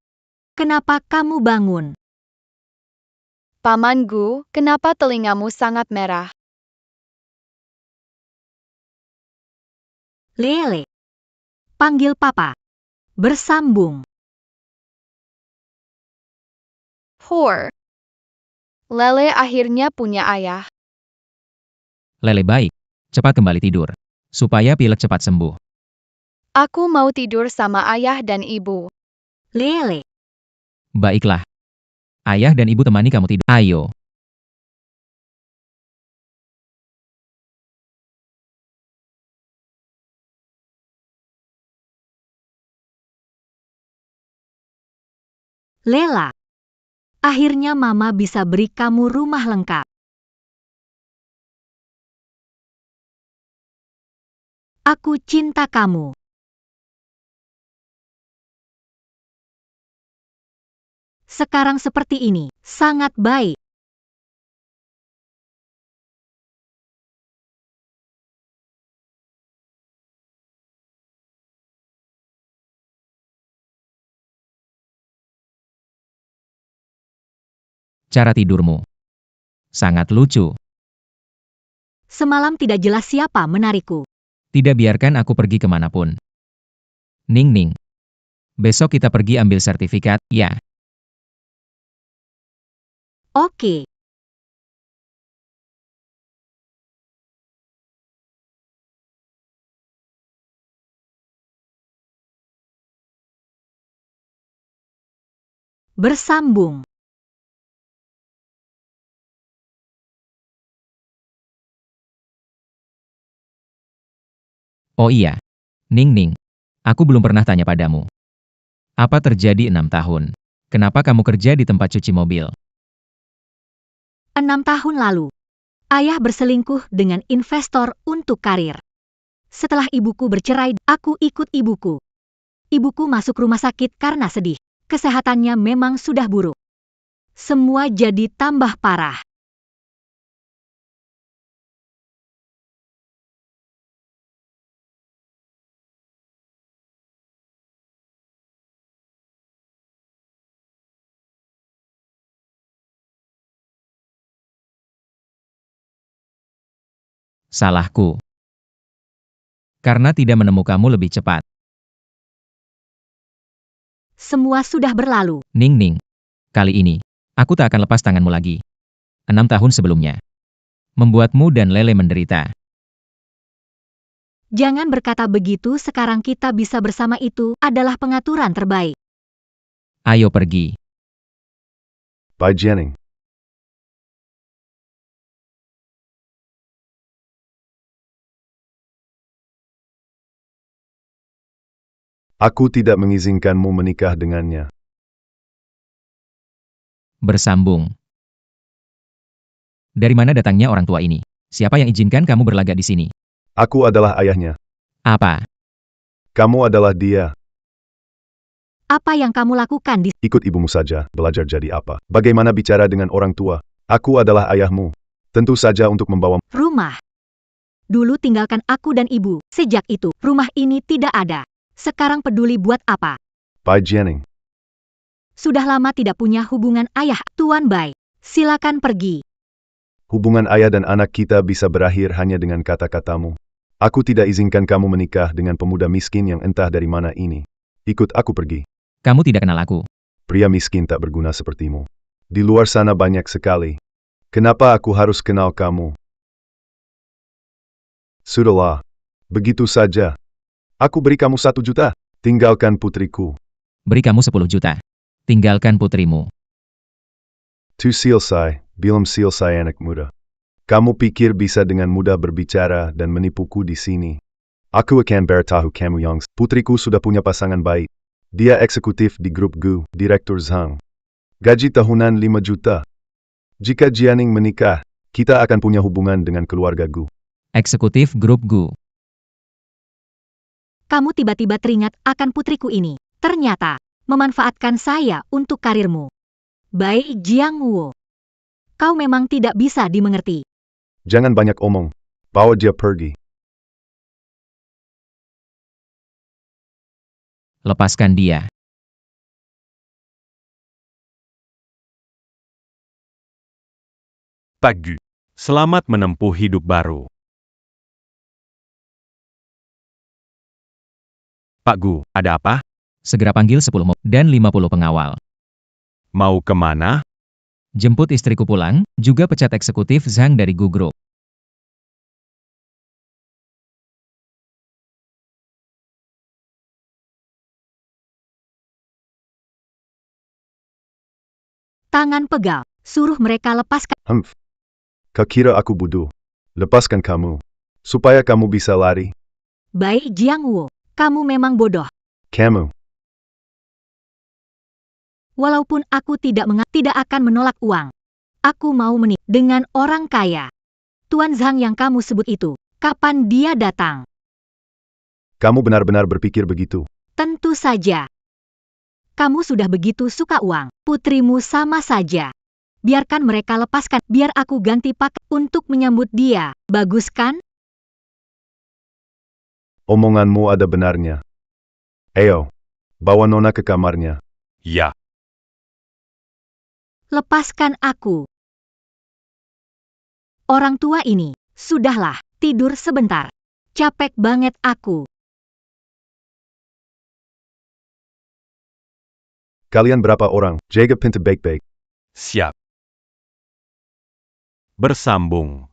Kenapa kamu bangun? Pamanku, kenapa telingamu sangat merah? Lele. Panggil papa. Bersambung. Lele akhirnya punya ayah. Lele baik, cepat kembali tidur. Supaya pilek cepat sembuh. Aku mau tidur sama ayah dan ibu. Lele, Baiklah. Ayah dan ibu temani kamu tidur. Ayo. Lela. Akhirnya Mama bisa beri kamu rumah lengkap. Aku cinta kamu. Sekarang seperti ini, sangat baik. Cara tidurmu sangat lucu. Semalam tidak jelas siapa menarikku. Tidak biarkan aku pergi kemanapun. Ning Ning. Besok kita pergi ambil sertifikat, ya. Oke. Bersambung. Oh iya. Ning Ning. Aku belum pernah tanya padamu. Apa terjadi 6 tahun? Kenapa kamu kerja di tempat cuci mobil? 6 tahun lalu, ayah berselingkuh dengan investor untuk karir. Setelah ibuku bercerai, aku ikut ibuku. Ibuku masuk rumah sakit karena sedih. Kesehatannya memang sudah buruk. Semua jadi tambah parah. Salahku. Karena tidak menemukanmu lebih cepat. Semua sudah berlalu. Ning Ning. Kali ini, aku tak akan lepas tanganmu lagi. 6 tahun sebelumnya. Membuatmu dan Lele menderita. Jangan berkata begitu, sekarang kita bisa bersama, itu adalah pengaturan terbaik. Ayo pergi. Bye Jianing. Aku tidak mengizinkanmu menikah dengannya. Bersambung. Dari mana datangnya orang tua ini? Siapa yang izinkan kamu berlagak di sini? Aku adalah ayahnya. Apa? Kamu adalah dia. Apa yang kamu lakukan di Ikut ibumu saja, belajar jadi apa. Bagaimana bicara dengan orang tua? Aku adalah ayahmu. Tentu saja untuk membawa rumah? Dulu tinggalkan aku dan ibu. Sejak itu, rumah ini tidak ada. Sekarang peduli buat apa? Bye Jianing. Sudah lama tidak punya hubungan ayah. Tuan Bai, silakan pergi. Hubungan ayah dan anak kita bisa berakhir hanya dengan kata-katamu. Aku tidak izinkan kamu menikah dengan pemuda miskin yang entah dari mana ini. Ikut aku pergi. Kamu tidak kenal aku. Pria miskin tak berguna sepertimu. Di luar sana banyak sekali. Kenapa aku harus kenal kamu? Sudahlah. Begitu saja. Aku beri kamu 1 juta. Tinggalkan putriku. Beri kamu 10 juta. Tinggalkan putrimu. Tu selesai, belum selesai anak muda. Kamu pikir bisa dengan mudah berbicara dan menipuku di sini. Aku akan beritahu kamu yang putriku sudah punya pasangan baik. Dia eksekutif di grup Gu, Direktur Zhang. Gaji tahunan 5 juta. Jika Jianing menikah, kita akan punya hubungan dengan keluarga Gu. Eksekutif grup Gu. Kamu tiba-tiba teringat akan putriku ini. Ternyata, memanfaatkan saya untuk karirmu. Bai Jiangwo. Kau memang tidak bisa dimengerti. Jangan banyak omong. Bawa dia pergi. Lepaskan dia. Pak Gu. Selamat menempuh hidup baru. Pak Gu, ada apa? Segera panggil 10 mob dan 50 pengawal. Mau kemana? Jemput istriku pulang, juga pecat eksekutif Zhang dari Gu Group. Tangan pegal, suruh mereka lepaskan. Kau kira aku bodoh? Lepaskan kamu. Supaya kamu bisa lari. Baik Jiang Wu, kamu memang bodoh. Kamu. Walaupun aku tidak akan menolak uang. Aku mau menikah dengan orang kaya. Tuan Zhang yang kamu sebut itu, kapan dia datang? Kamu benar-benar berpikir begitu. Tentu saja. Kamu sudah begitu suka uang. Putrimu sama saja. Biarkan mereka lepaskan, biar aku ganti pakai untuk menyambut dia. Bagus kan? Omonganmu ada benarnya. Ayo, bawa Nona ke kamarnya. Ya. Lepaskan aku. Orang tua ini, sudahlah, tidur sebentar. Capek banget aku. Kalian berapa orang? Jaga pintu baik-baik. Siap. Bersambung.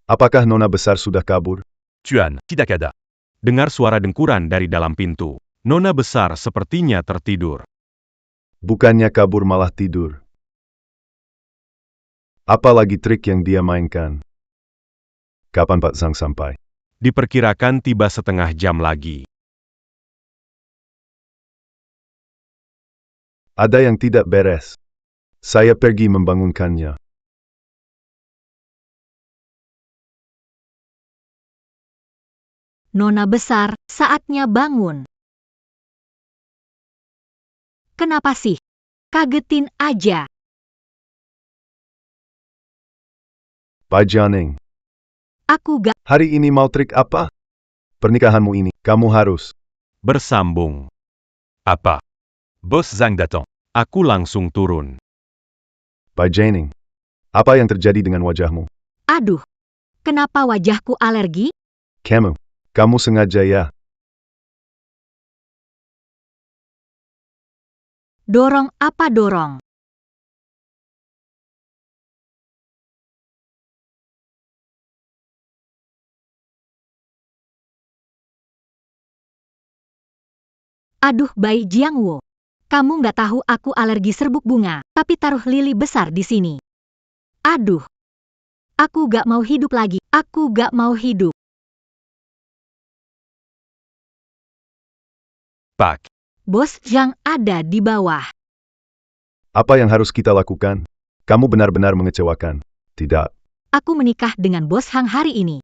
Apakah Nona besar sudah kabur? Tuan, tidak ada. Dengar suara dengkuran dari dalam pintu. Nona besar sepertinya tertidur. Bukannya kabur malah tidur. Apalagi trik yang dia mainkan? Kapan Pak Zhang sampai? Diperkirakan tiba setengah jam lagi. Ada yang tidak beres. Saya pergi membangunkannya. Nona besar, saatnya bangun. Kenapa sih? Kagetin aja. Pak Jianing, Aku gak. hari ini mau trik apa? Pernikahanmu ini, kamu harus. Bersambung. Apa? Bos Zhang datang. Aku langsung turun. Pak Jianing, apa yang terjadi dengan wajahmu? Aduh, kenapa wajahku alergi? Kamu sengaja ya? Dorong apa dorong? Aduh Bai Jiang Wu. Kamu nggak tahu aku alergi serbuk bunga, tapi taruh lili besar di sini. Aduh. Aku gak mau hidup lagi. Aku gak mau hidup. Pak. Bos Zhang ada di bawah. Apa yang harus kita lakukan? Kamu benar-benar mengecewakan. Tidak. Aku menikah dengan Bos Hang hari ini.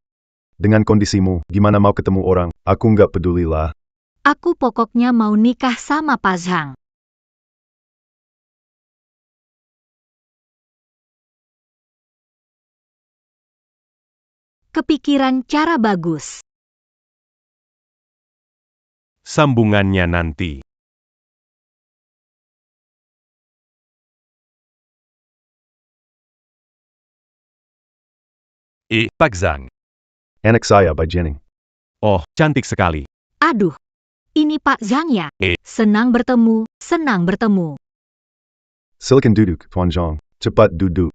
Dengan kondisimu, gimana mau ketemu orang? Aku nggak pedulilah. Aku pokoknya mau nikah sama Pak Zhang. Kepikiran cara bagus. Sambungannya nanti. Pak Zhang. Anak saya, Pak Jianing. Oh, cantik sekali. Aduh, ini Pak Zhang ya? Senang bertemu, senang bertemu. Silakan duduk, Tuan Zhang. Cepat duduk.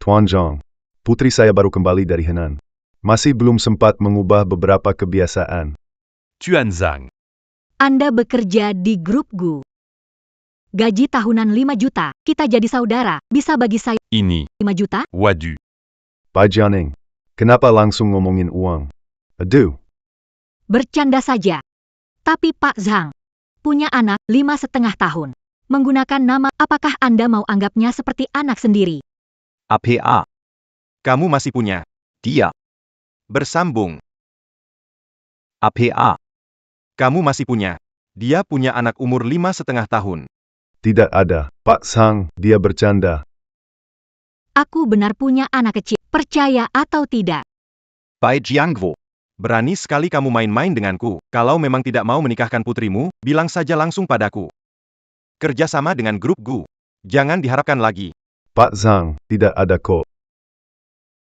Tuan Zhang, putri saya baru kembali dari Henan. Masih belum sempat mengubah beberapa kebiasaan. Tuan Zhang. Anda bekerja di grup Gu. Gaji tahunan 5 juta, kita jadi saudara, bisa bagi saya Ini. 5 juta? Waduh. Pak Jianing, kenapa langsung ngomongin uang? Aduh. Bercanda saja. Tapi Pak Zhang punya anak 5,5 tahun. Menggunakan nama, apakah Anda mau anggapnya seperti anak sendiri? APA. Kamu masih punya dia. Bersambung. APA. Kamu masih punya. Dia punya anak umur 5,5 tahun. Tidak ada, Pak Zhang, dia bercanda. Aku benar punya anak kecil, percaya atau tidak? Bai Jiangwo. Berani sekali kamu main-main denganku. Kalau memang tidak mau menikahkan putrimu, bilang saja langsung padaku. Kerjasama dengan grup Gu. Jangan diharapkan lagi. Pak Zhang, tidak ada kok.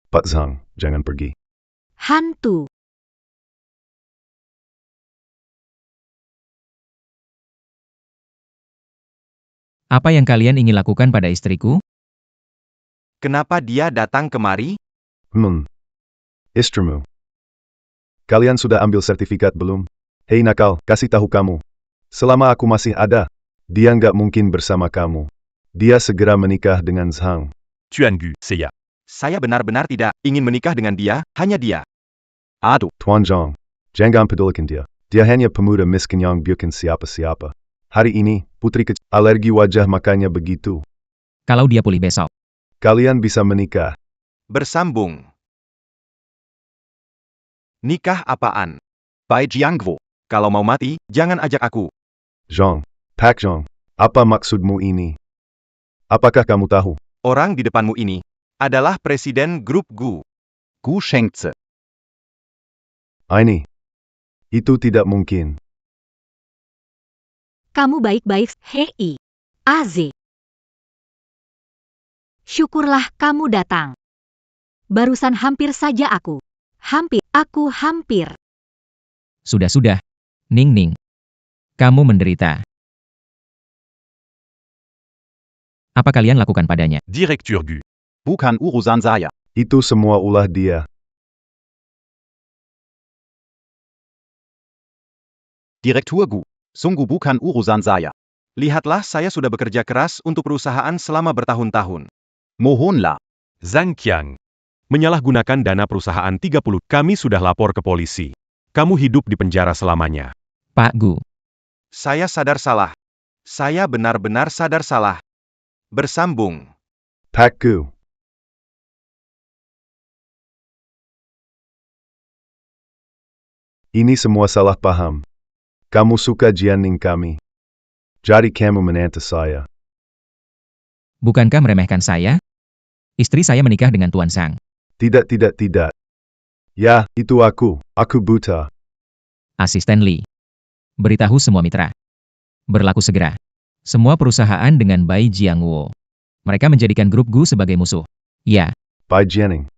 Pak Zhang, jangan pergi. Hantu. Apa yang kalian ingin lakukan pada istriku? Kenapa dia datang kemari? Istrimu. Kalian sudah ambil sertifikat belum? Hei nakal, kasih tahu kamu. Selama aku masih ada, dia nggak mungkin bersama kamu. Dia segera menikah dengan Zhang. Tuan Gu, Seiya. Saya benar-benar tidak ingin menikah dengan dia, hanya dia. Aduh, Tuan Zhang, jangan pedulikan dia. Dia hanya pemuda miskin yang bukan siapa-siapa. Hari ini, putri kecil, alergi wajah makanya begitu. Kalau dia pulih besok. Kalian bisa menikah. bersambung. Nikah apaan? Bai Jiangguo. Kalau mau mati, jangan ajak aku. Zhang, Pak Zhang, apa maksudmu ini? Apakah kamu tahu? Orang di depanmu ini adalah presiden grup Gu. Gu Shengzi. Ini. Itu tidak mungkin. Kamu baik-baik, Hei. Az. Syukurlah kamu datang. Barusan hampir saja aku hampir. Sudah. Ning. Kamu menderita. Apa kalian lakukan padanya? Directeur Gu. Bukan urusan saya. Itu semua ulah dia. Direktur Gu. Sungguh bukan urusan saya. Lihatlah, saya sudah bekerja keras untuk perusahaan selama bertahun-tahun. Mohonlah. Zhang Qiang. Menyalahgunakan dana perusahaan 30. Kami sudah lapor ke polisi. Kamu hidup di penjara selamanya. Pak Gu. Saya sadar salah. Saya benar-benar sadar salah. Bersambung. Pak Gu. Ini semua salah paham. Kamu suka Jianing kami. Jadi kamu menantu saya. Bukankah meremehkan saya? Istri saya menikah dengan Tuan Zhang. Tidak. Ya, itu aku. Aku buta. Asisten Li. Beritahu semua mitra. Berlaku segera. Semua perusahaan dengan Bai Jiangguo. Mereka menjadikan grup Gu sebagai musuh. Ya. Bai Jianing.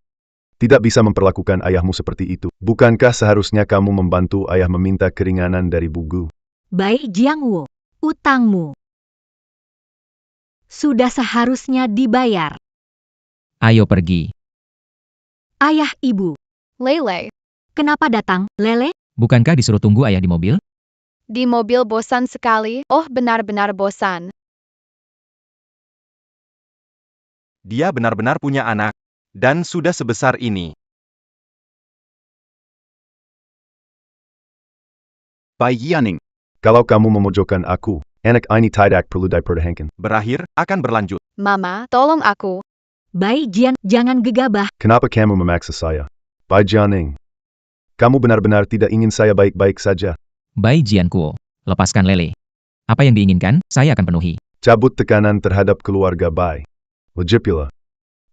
Tidak bisa memperlakukan ayahmu seperti itu. Bukankah seharusnya kamu membantu ayah meminta keringanan dari Bu Gu? Bai Jiangguo, utangmu sudah seharusnya dibayar. Ayo pergi. Ayah ibu. Lele. Kenapa datang, Lele? Bukankah disuruh tunggu ayah di mobil? Di mobil bosan sekali. Oh, benar-benar bosan. Dia benar-benar punya anak. Dan sudah sebesar ini. Bai Yianing. Kalau kamu memojokkan aku, anak ini tidak perlu dipertahankan. Berakhir, akan berlanjut. Mama, tolong aku. Bai Jian, jangan gegabah. Kenapa kamu memaksa saya? Bai Jianing. Kamu benar-benar tidak ingin saya baik-baik saja. Bai Jianguo, lepaskan Lele. Apa yang diinginkan, saya akan penuhi. Cabut tekanan terhadap keluarga Bai. Lejipila.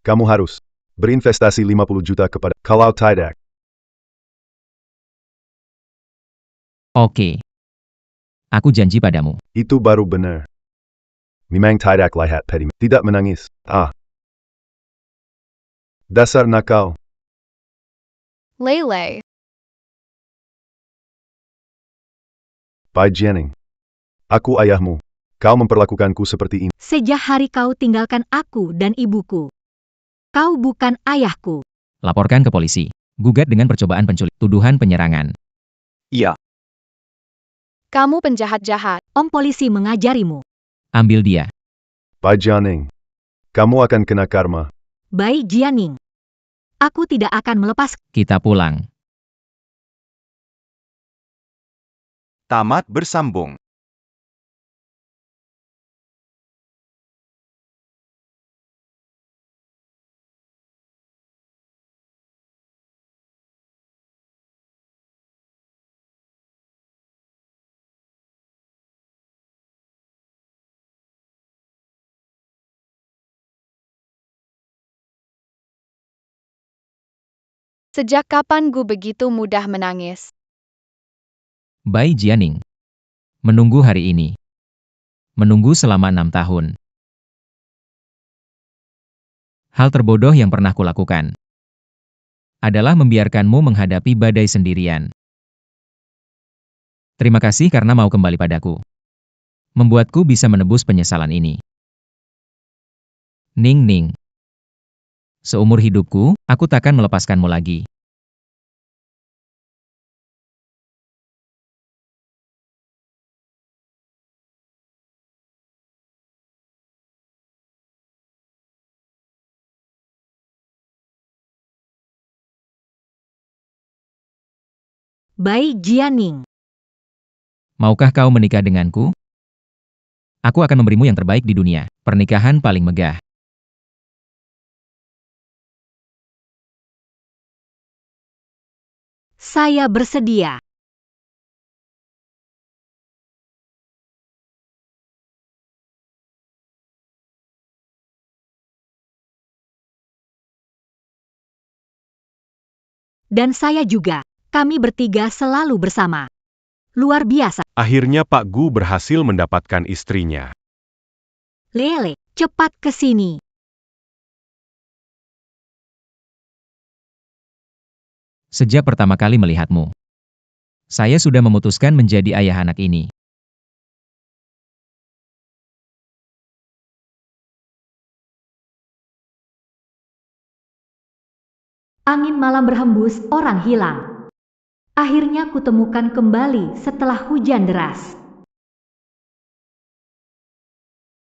Kamu harus berinvestasi 50 juta kepada, kalau tidak. Oke. Aku janji padamu. Itu baru benar. Memang tidak lihat petty. Tidak menangis. Dasar nakal. Lele. Bai Jianing. Aku ayahmu. Kau memperlakukanku seperti ini. Sejak hari kau tinggalkan aku dan ibuku. Kau bukan ayahku. Laporkan ke polisi. Gugat dengan percobaan penculik. Tuduhan penyerangan. Iya. Kamu penjahat-jahat. Om polisi mengajarimu. Ambil dia. Bai Jianing. Kamu akan kena karma. Bai Jianing. Aku tidak akan melepas. Kita pulang. Tamat bersambung. Sejak kapan Gu begitu mudah menangis? Bai Jianing. Menunggu hari ini. Menunggu selama 6 tahun. Hal terbodoh yang pernah kulakukan adalah membiarkanmu menghadapi badai sendirian. Terima kasih karena mau kembali padaku. Membuatku bisa menebus penyesalan ini. Ning Ning. Seumur hidupku, aku takkan melepaskanmu lagi. Bai Jianing. Maukah kau menikah denganku? Aku akan memberimu yang terbaik di dunia, pernikahan paling megah. Saya bersedia. Dan saya juga. Kami bertiga selalu bersama. Luar biasa. Akhirnya Pak Gu berhasil mendapatkan istrinya. Lele, cepat ke sini. Sejak pertama kali melihatmu, saya sudah memutuskan menjadi ayah anak ini. Angin malam berhembus, orang hilang. Akhirnya kutemukan kembali setelah hujan deras.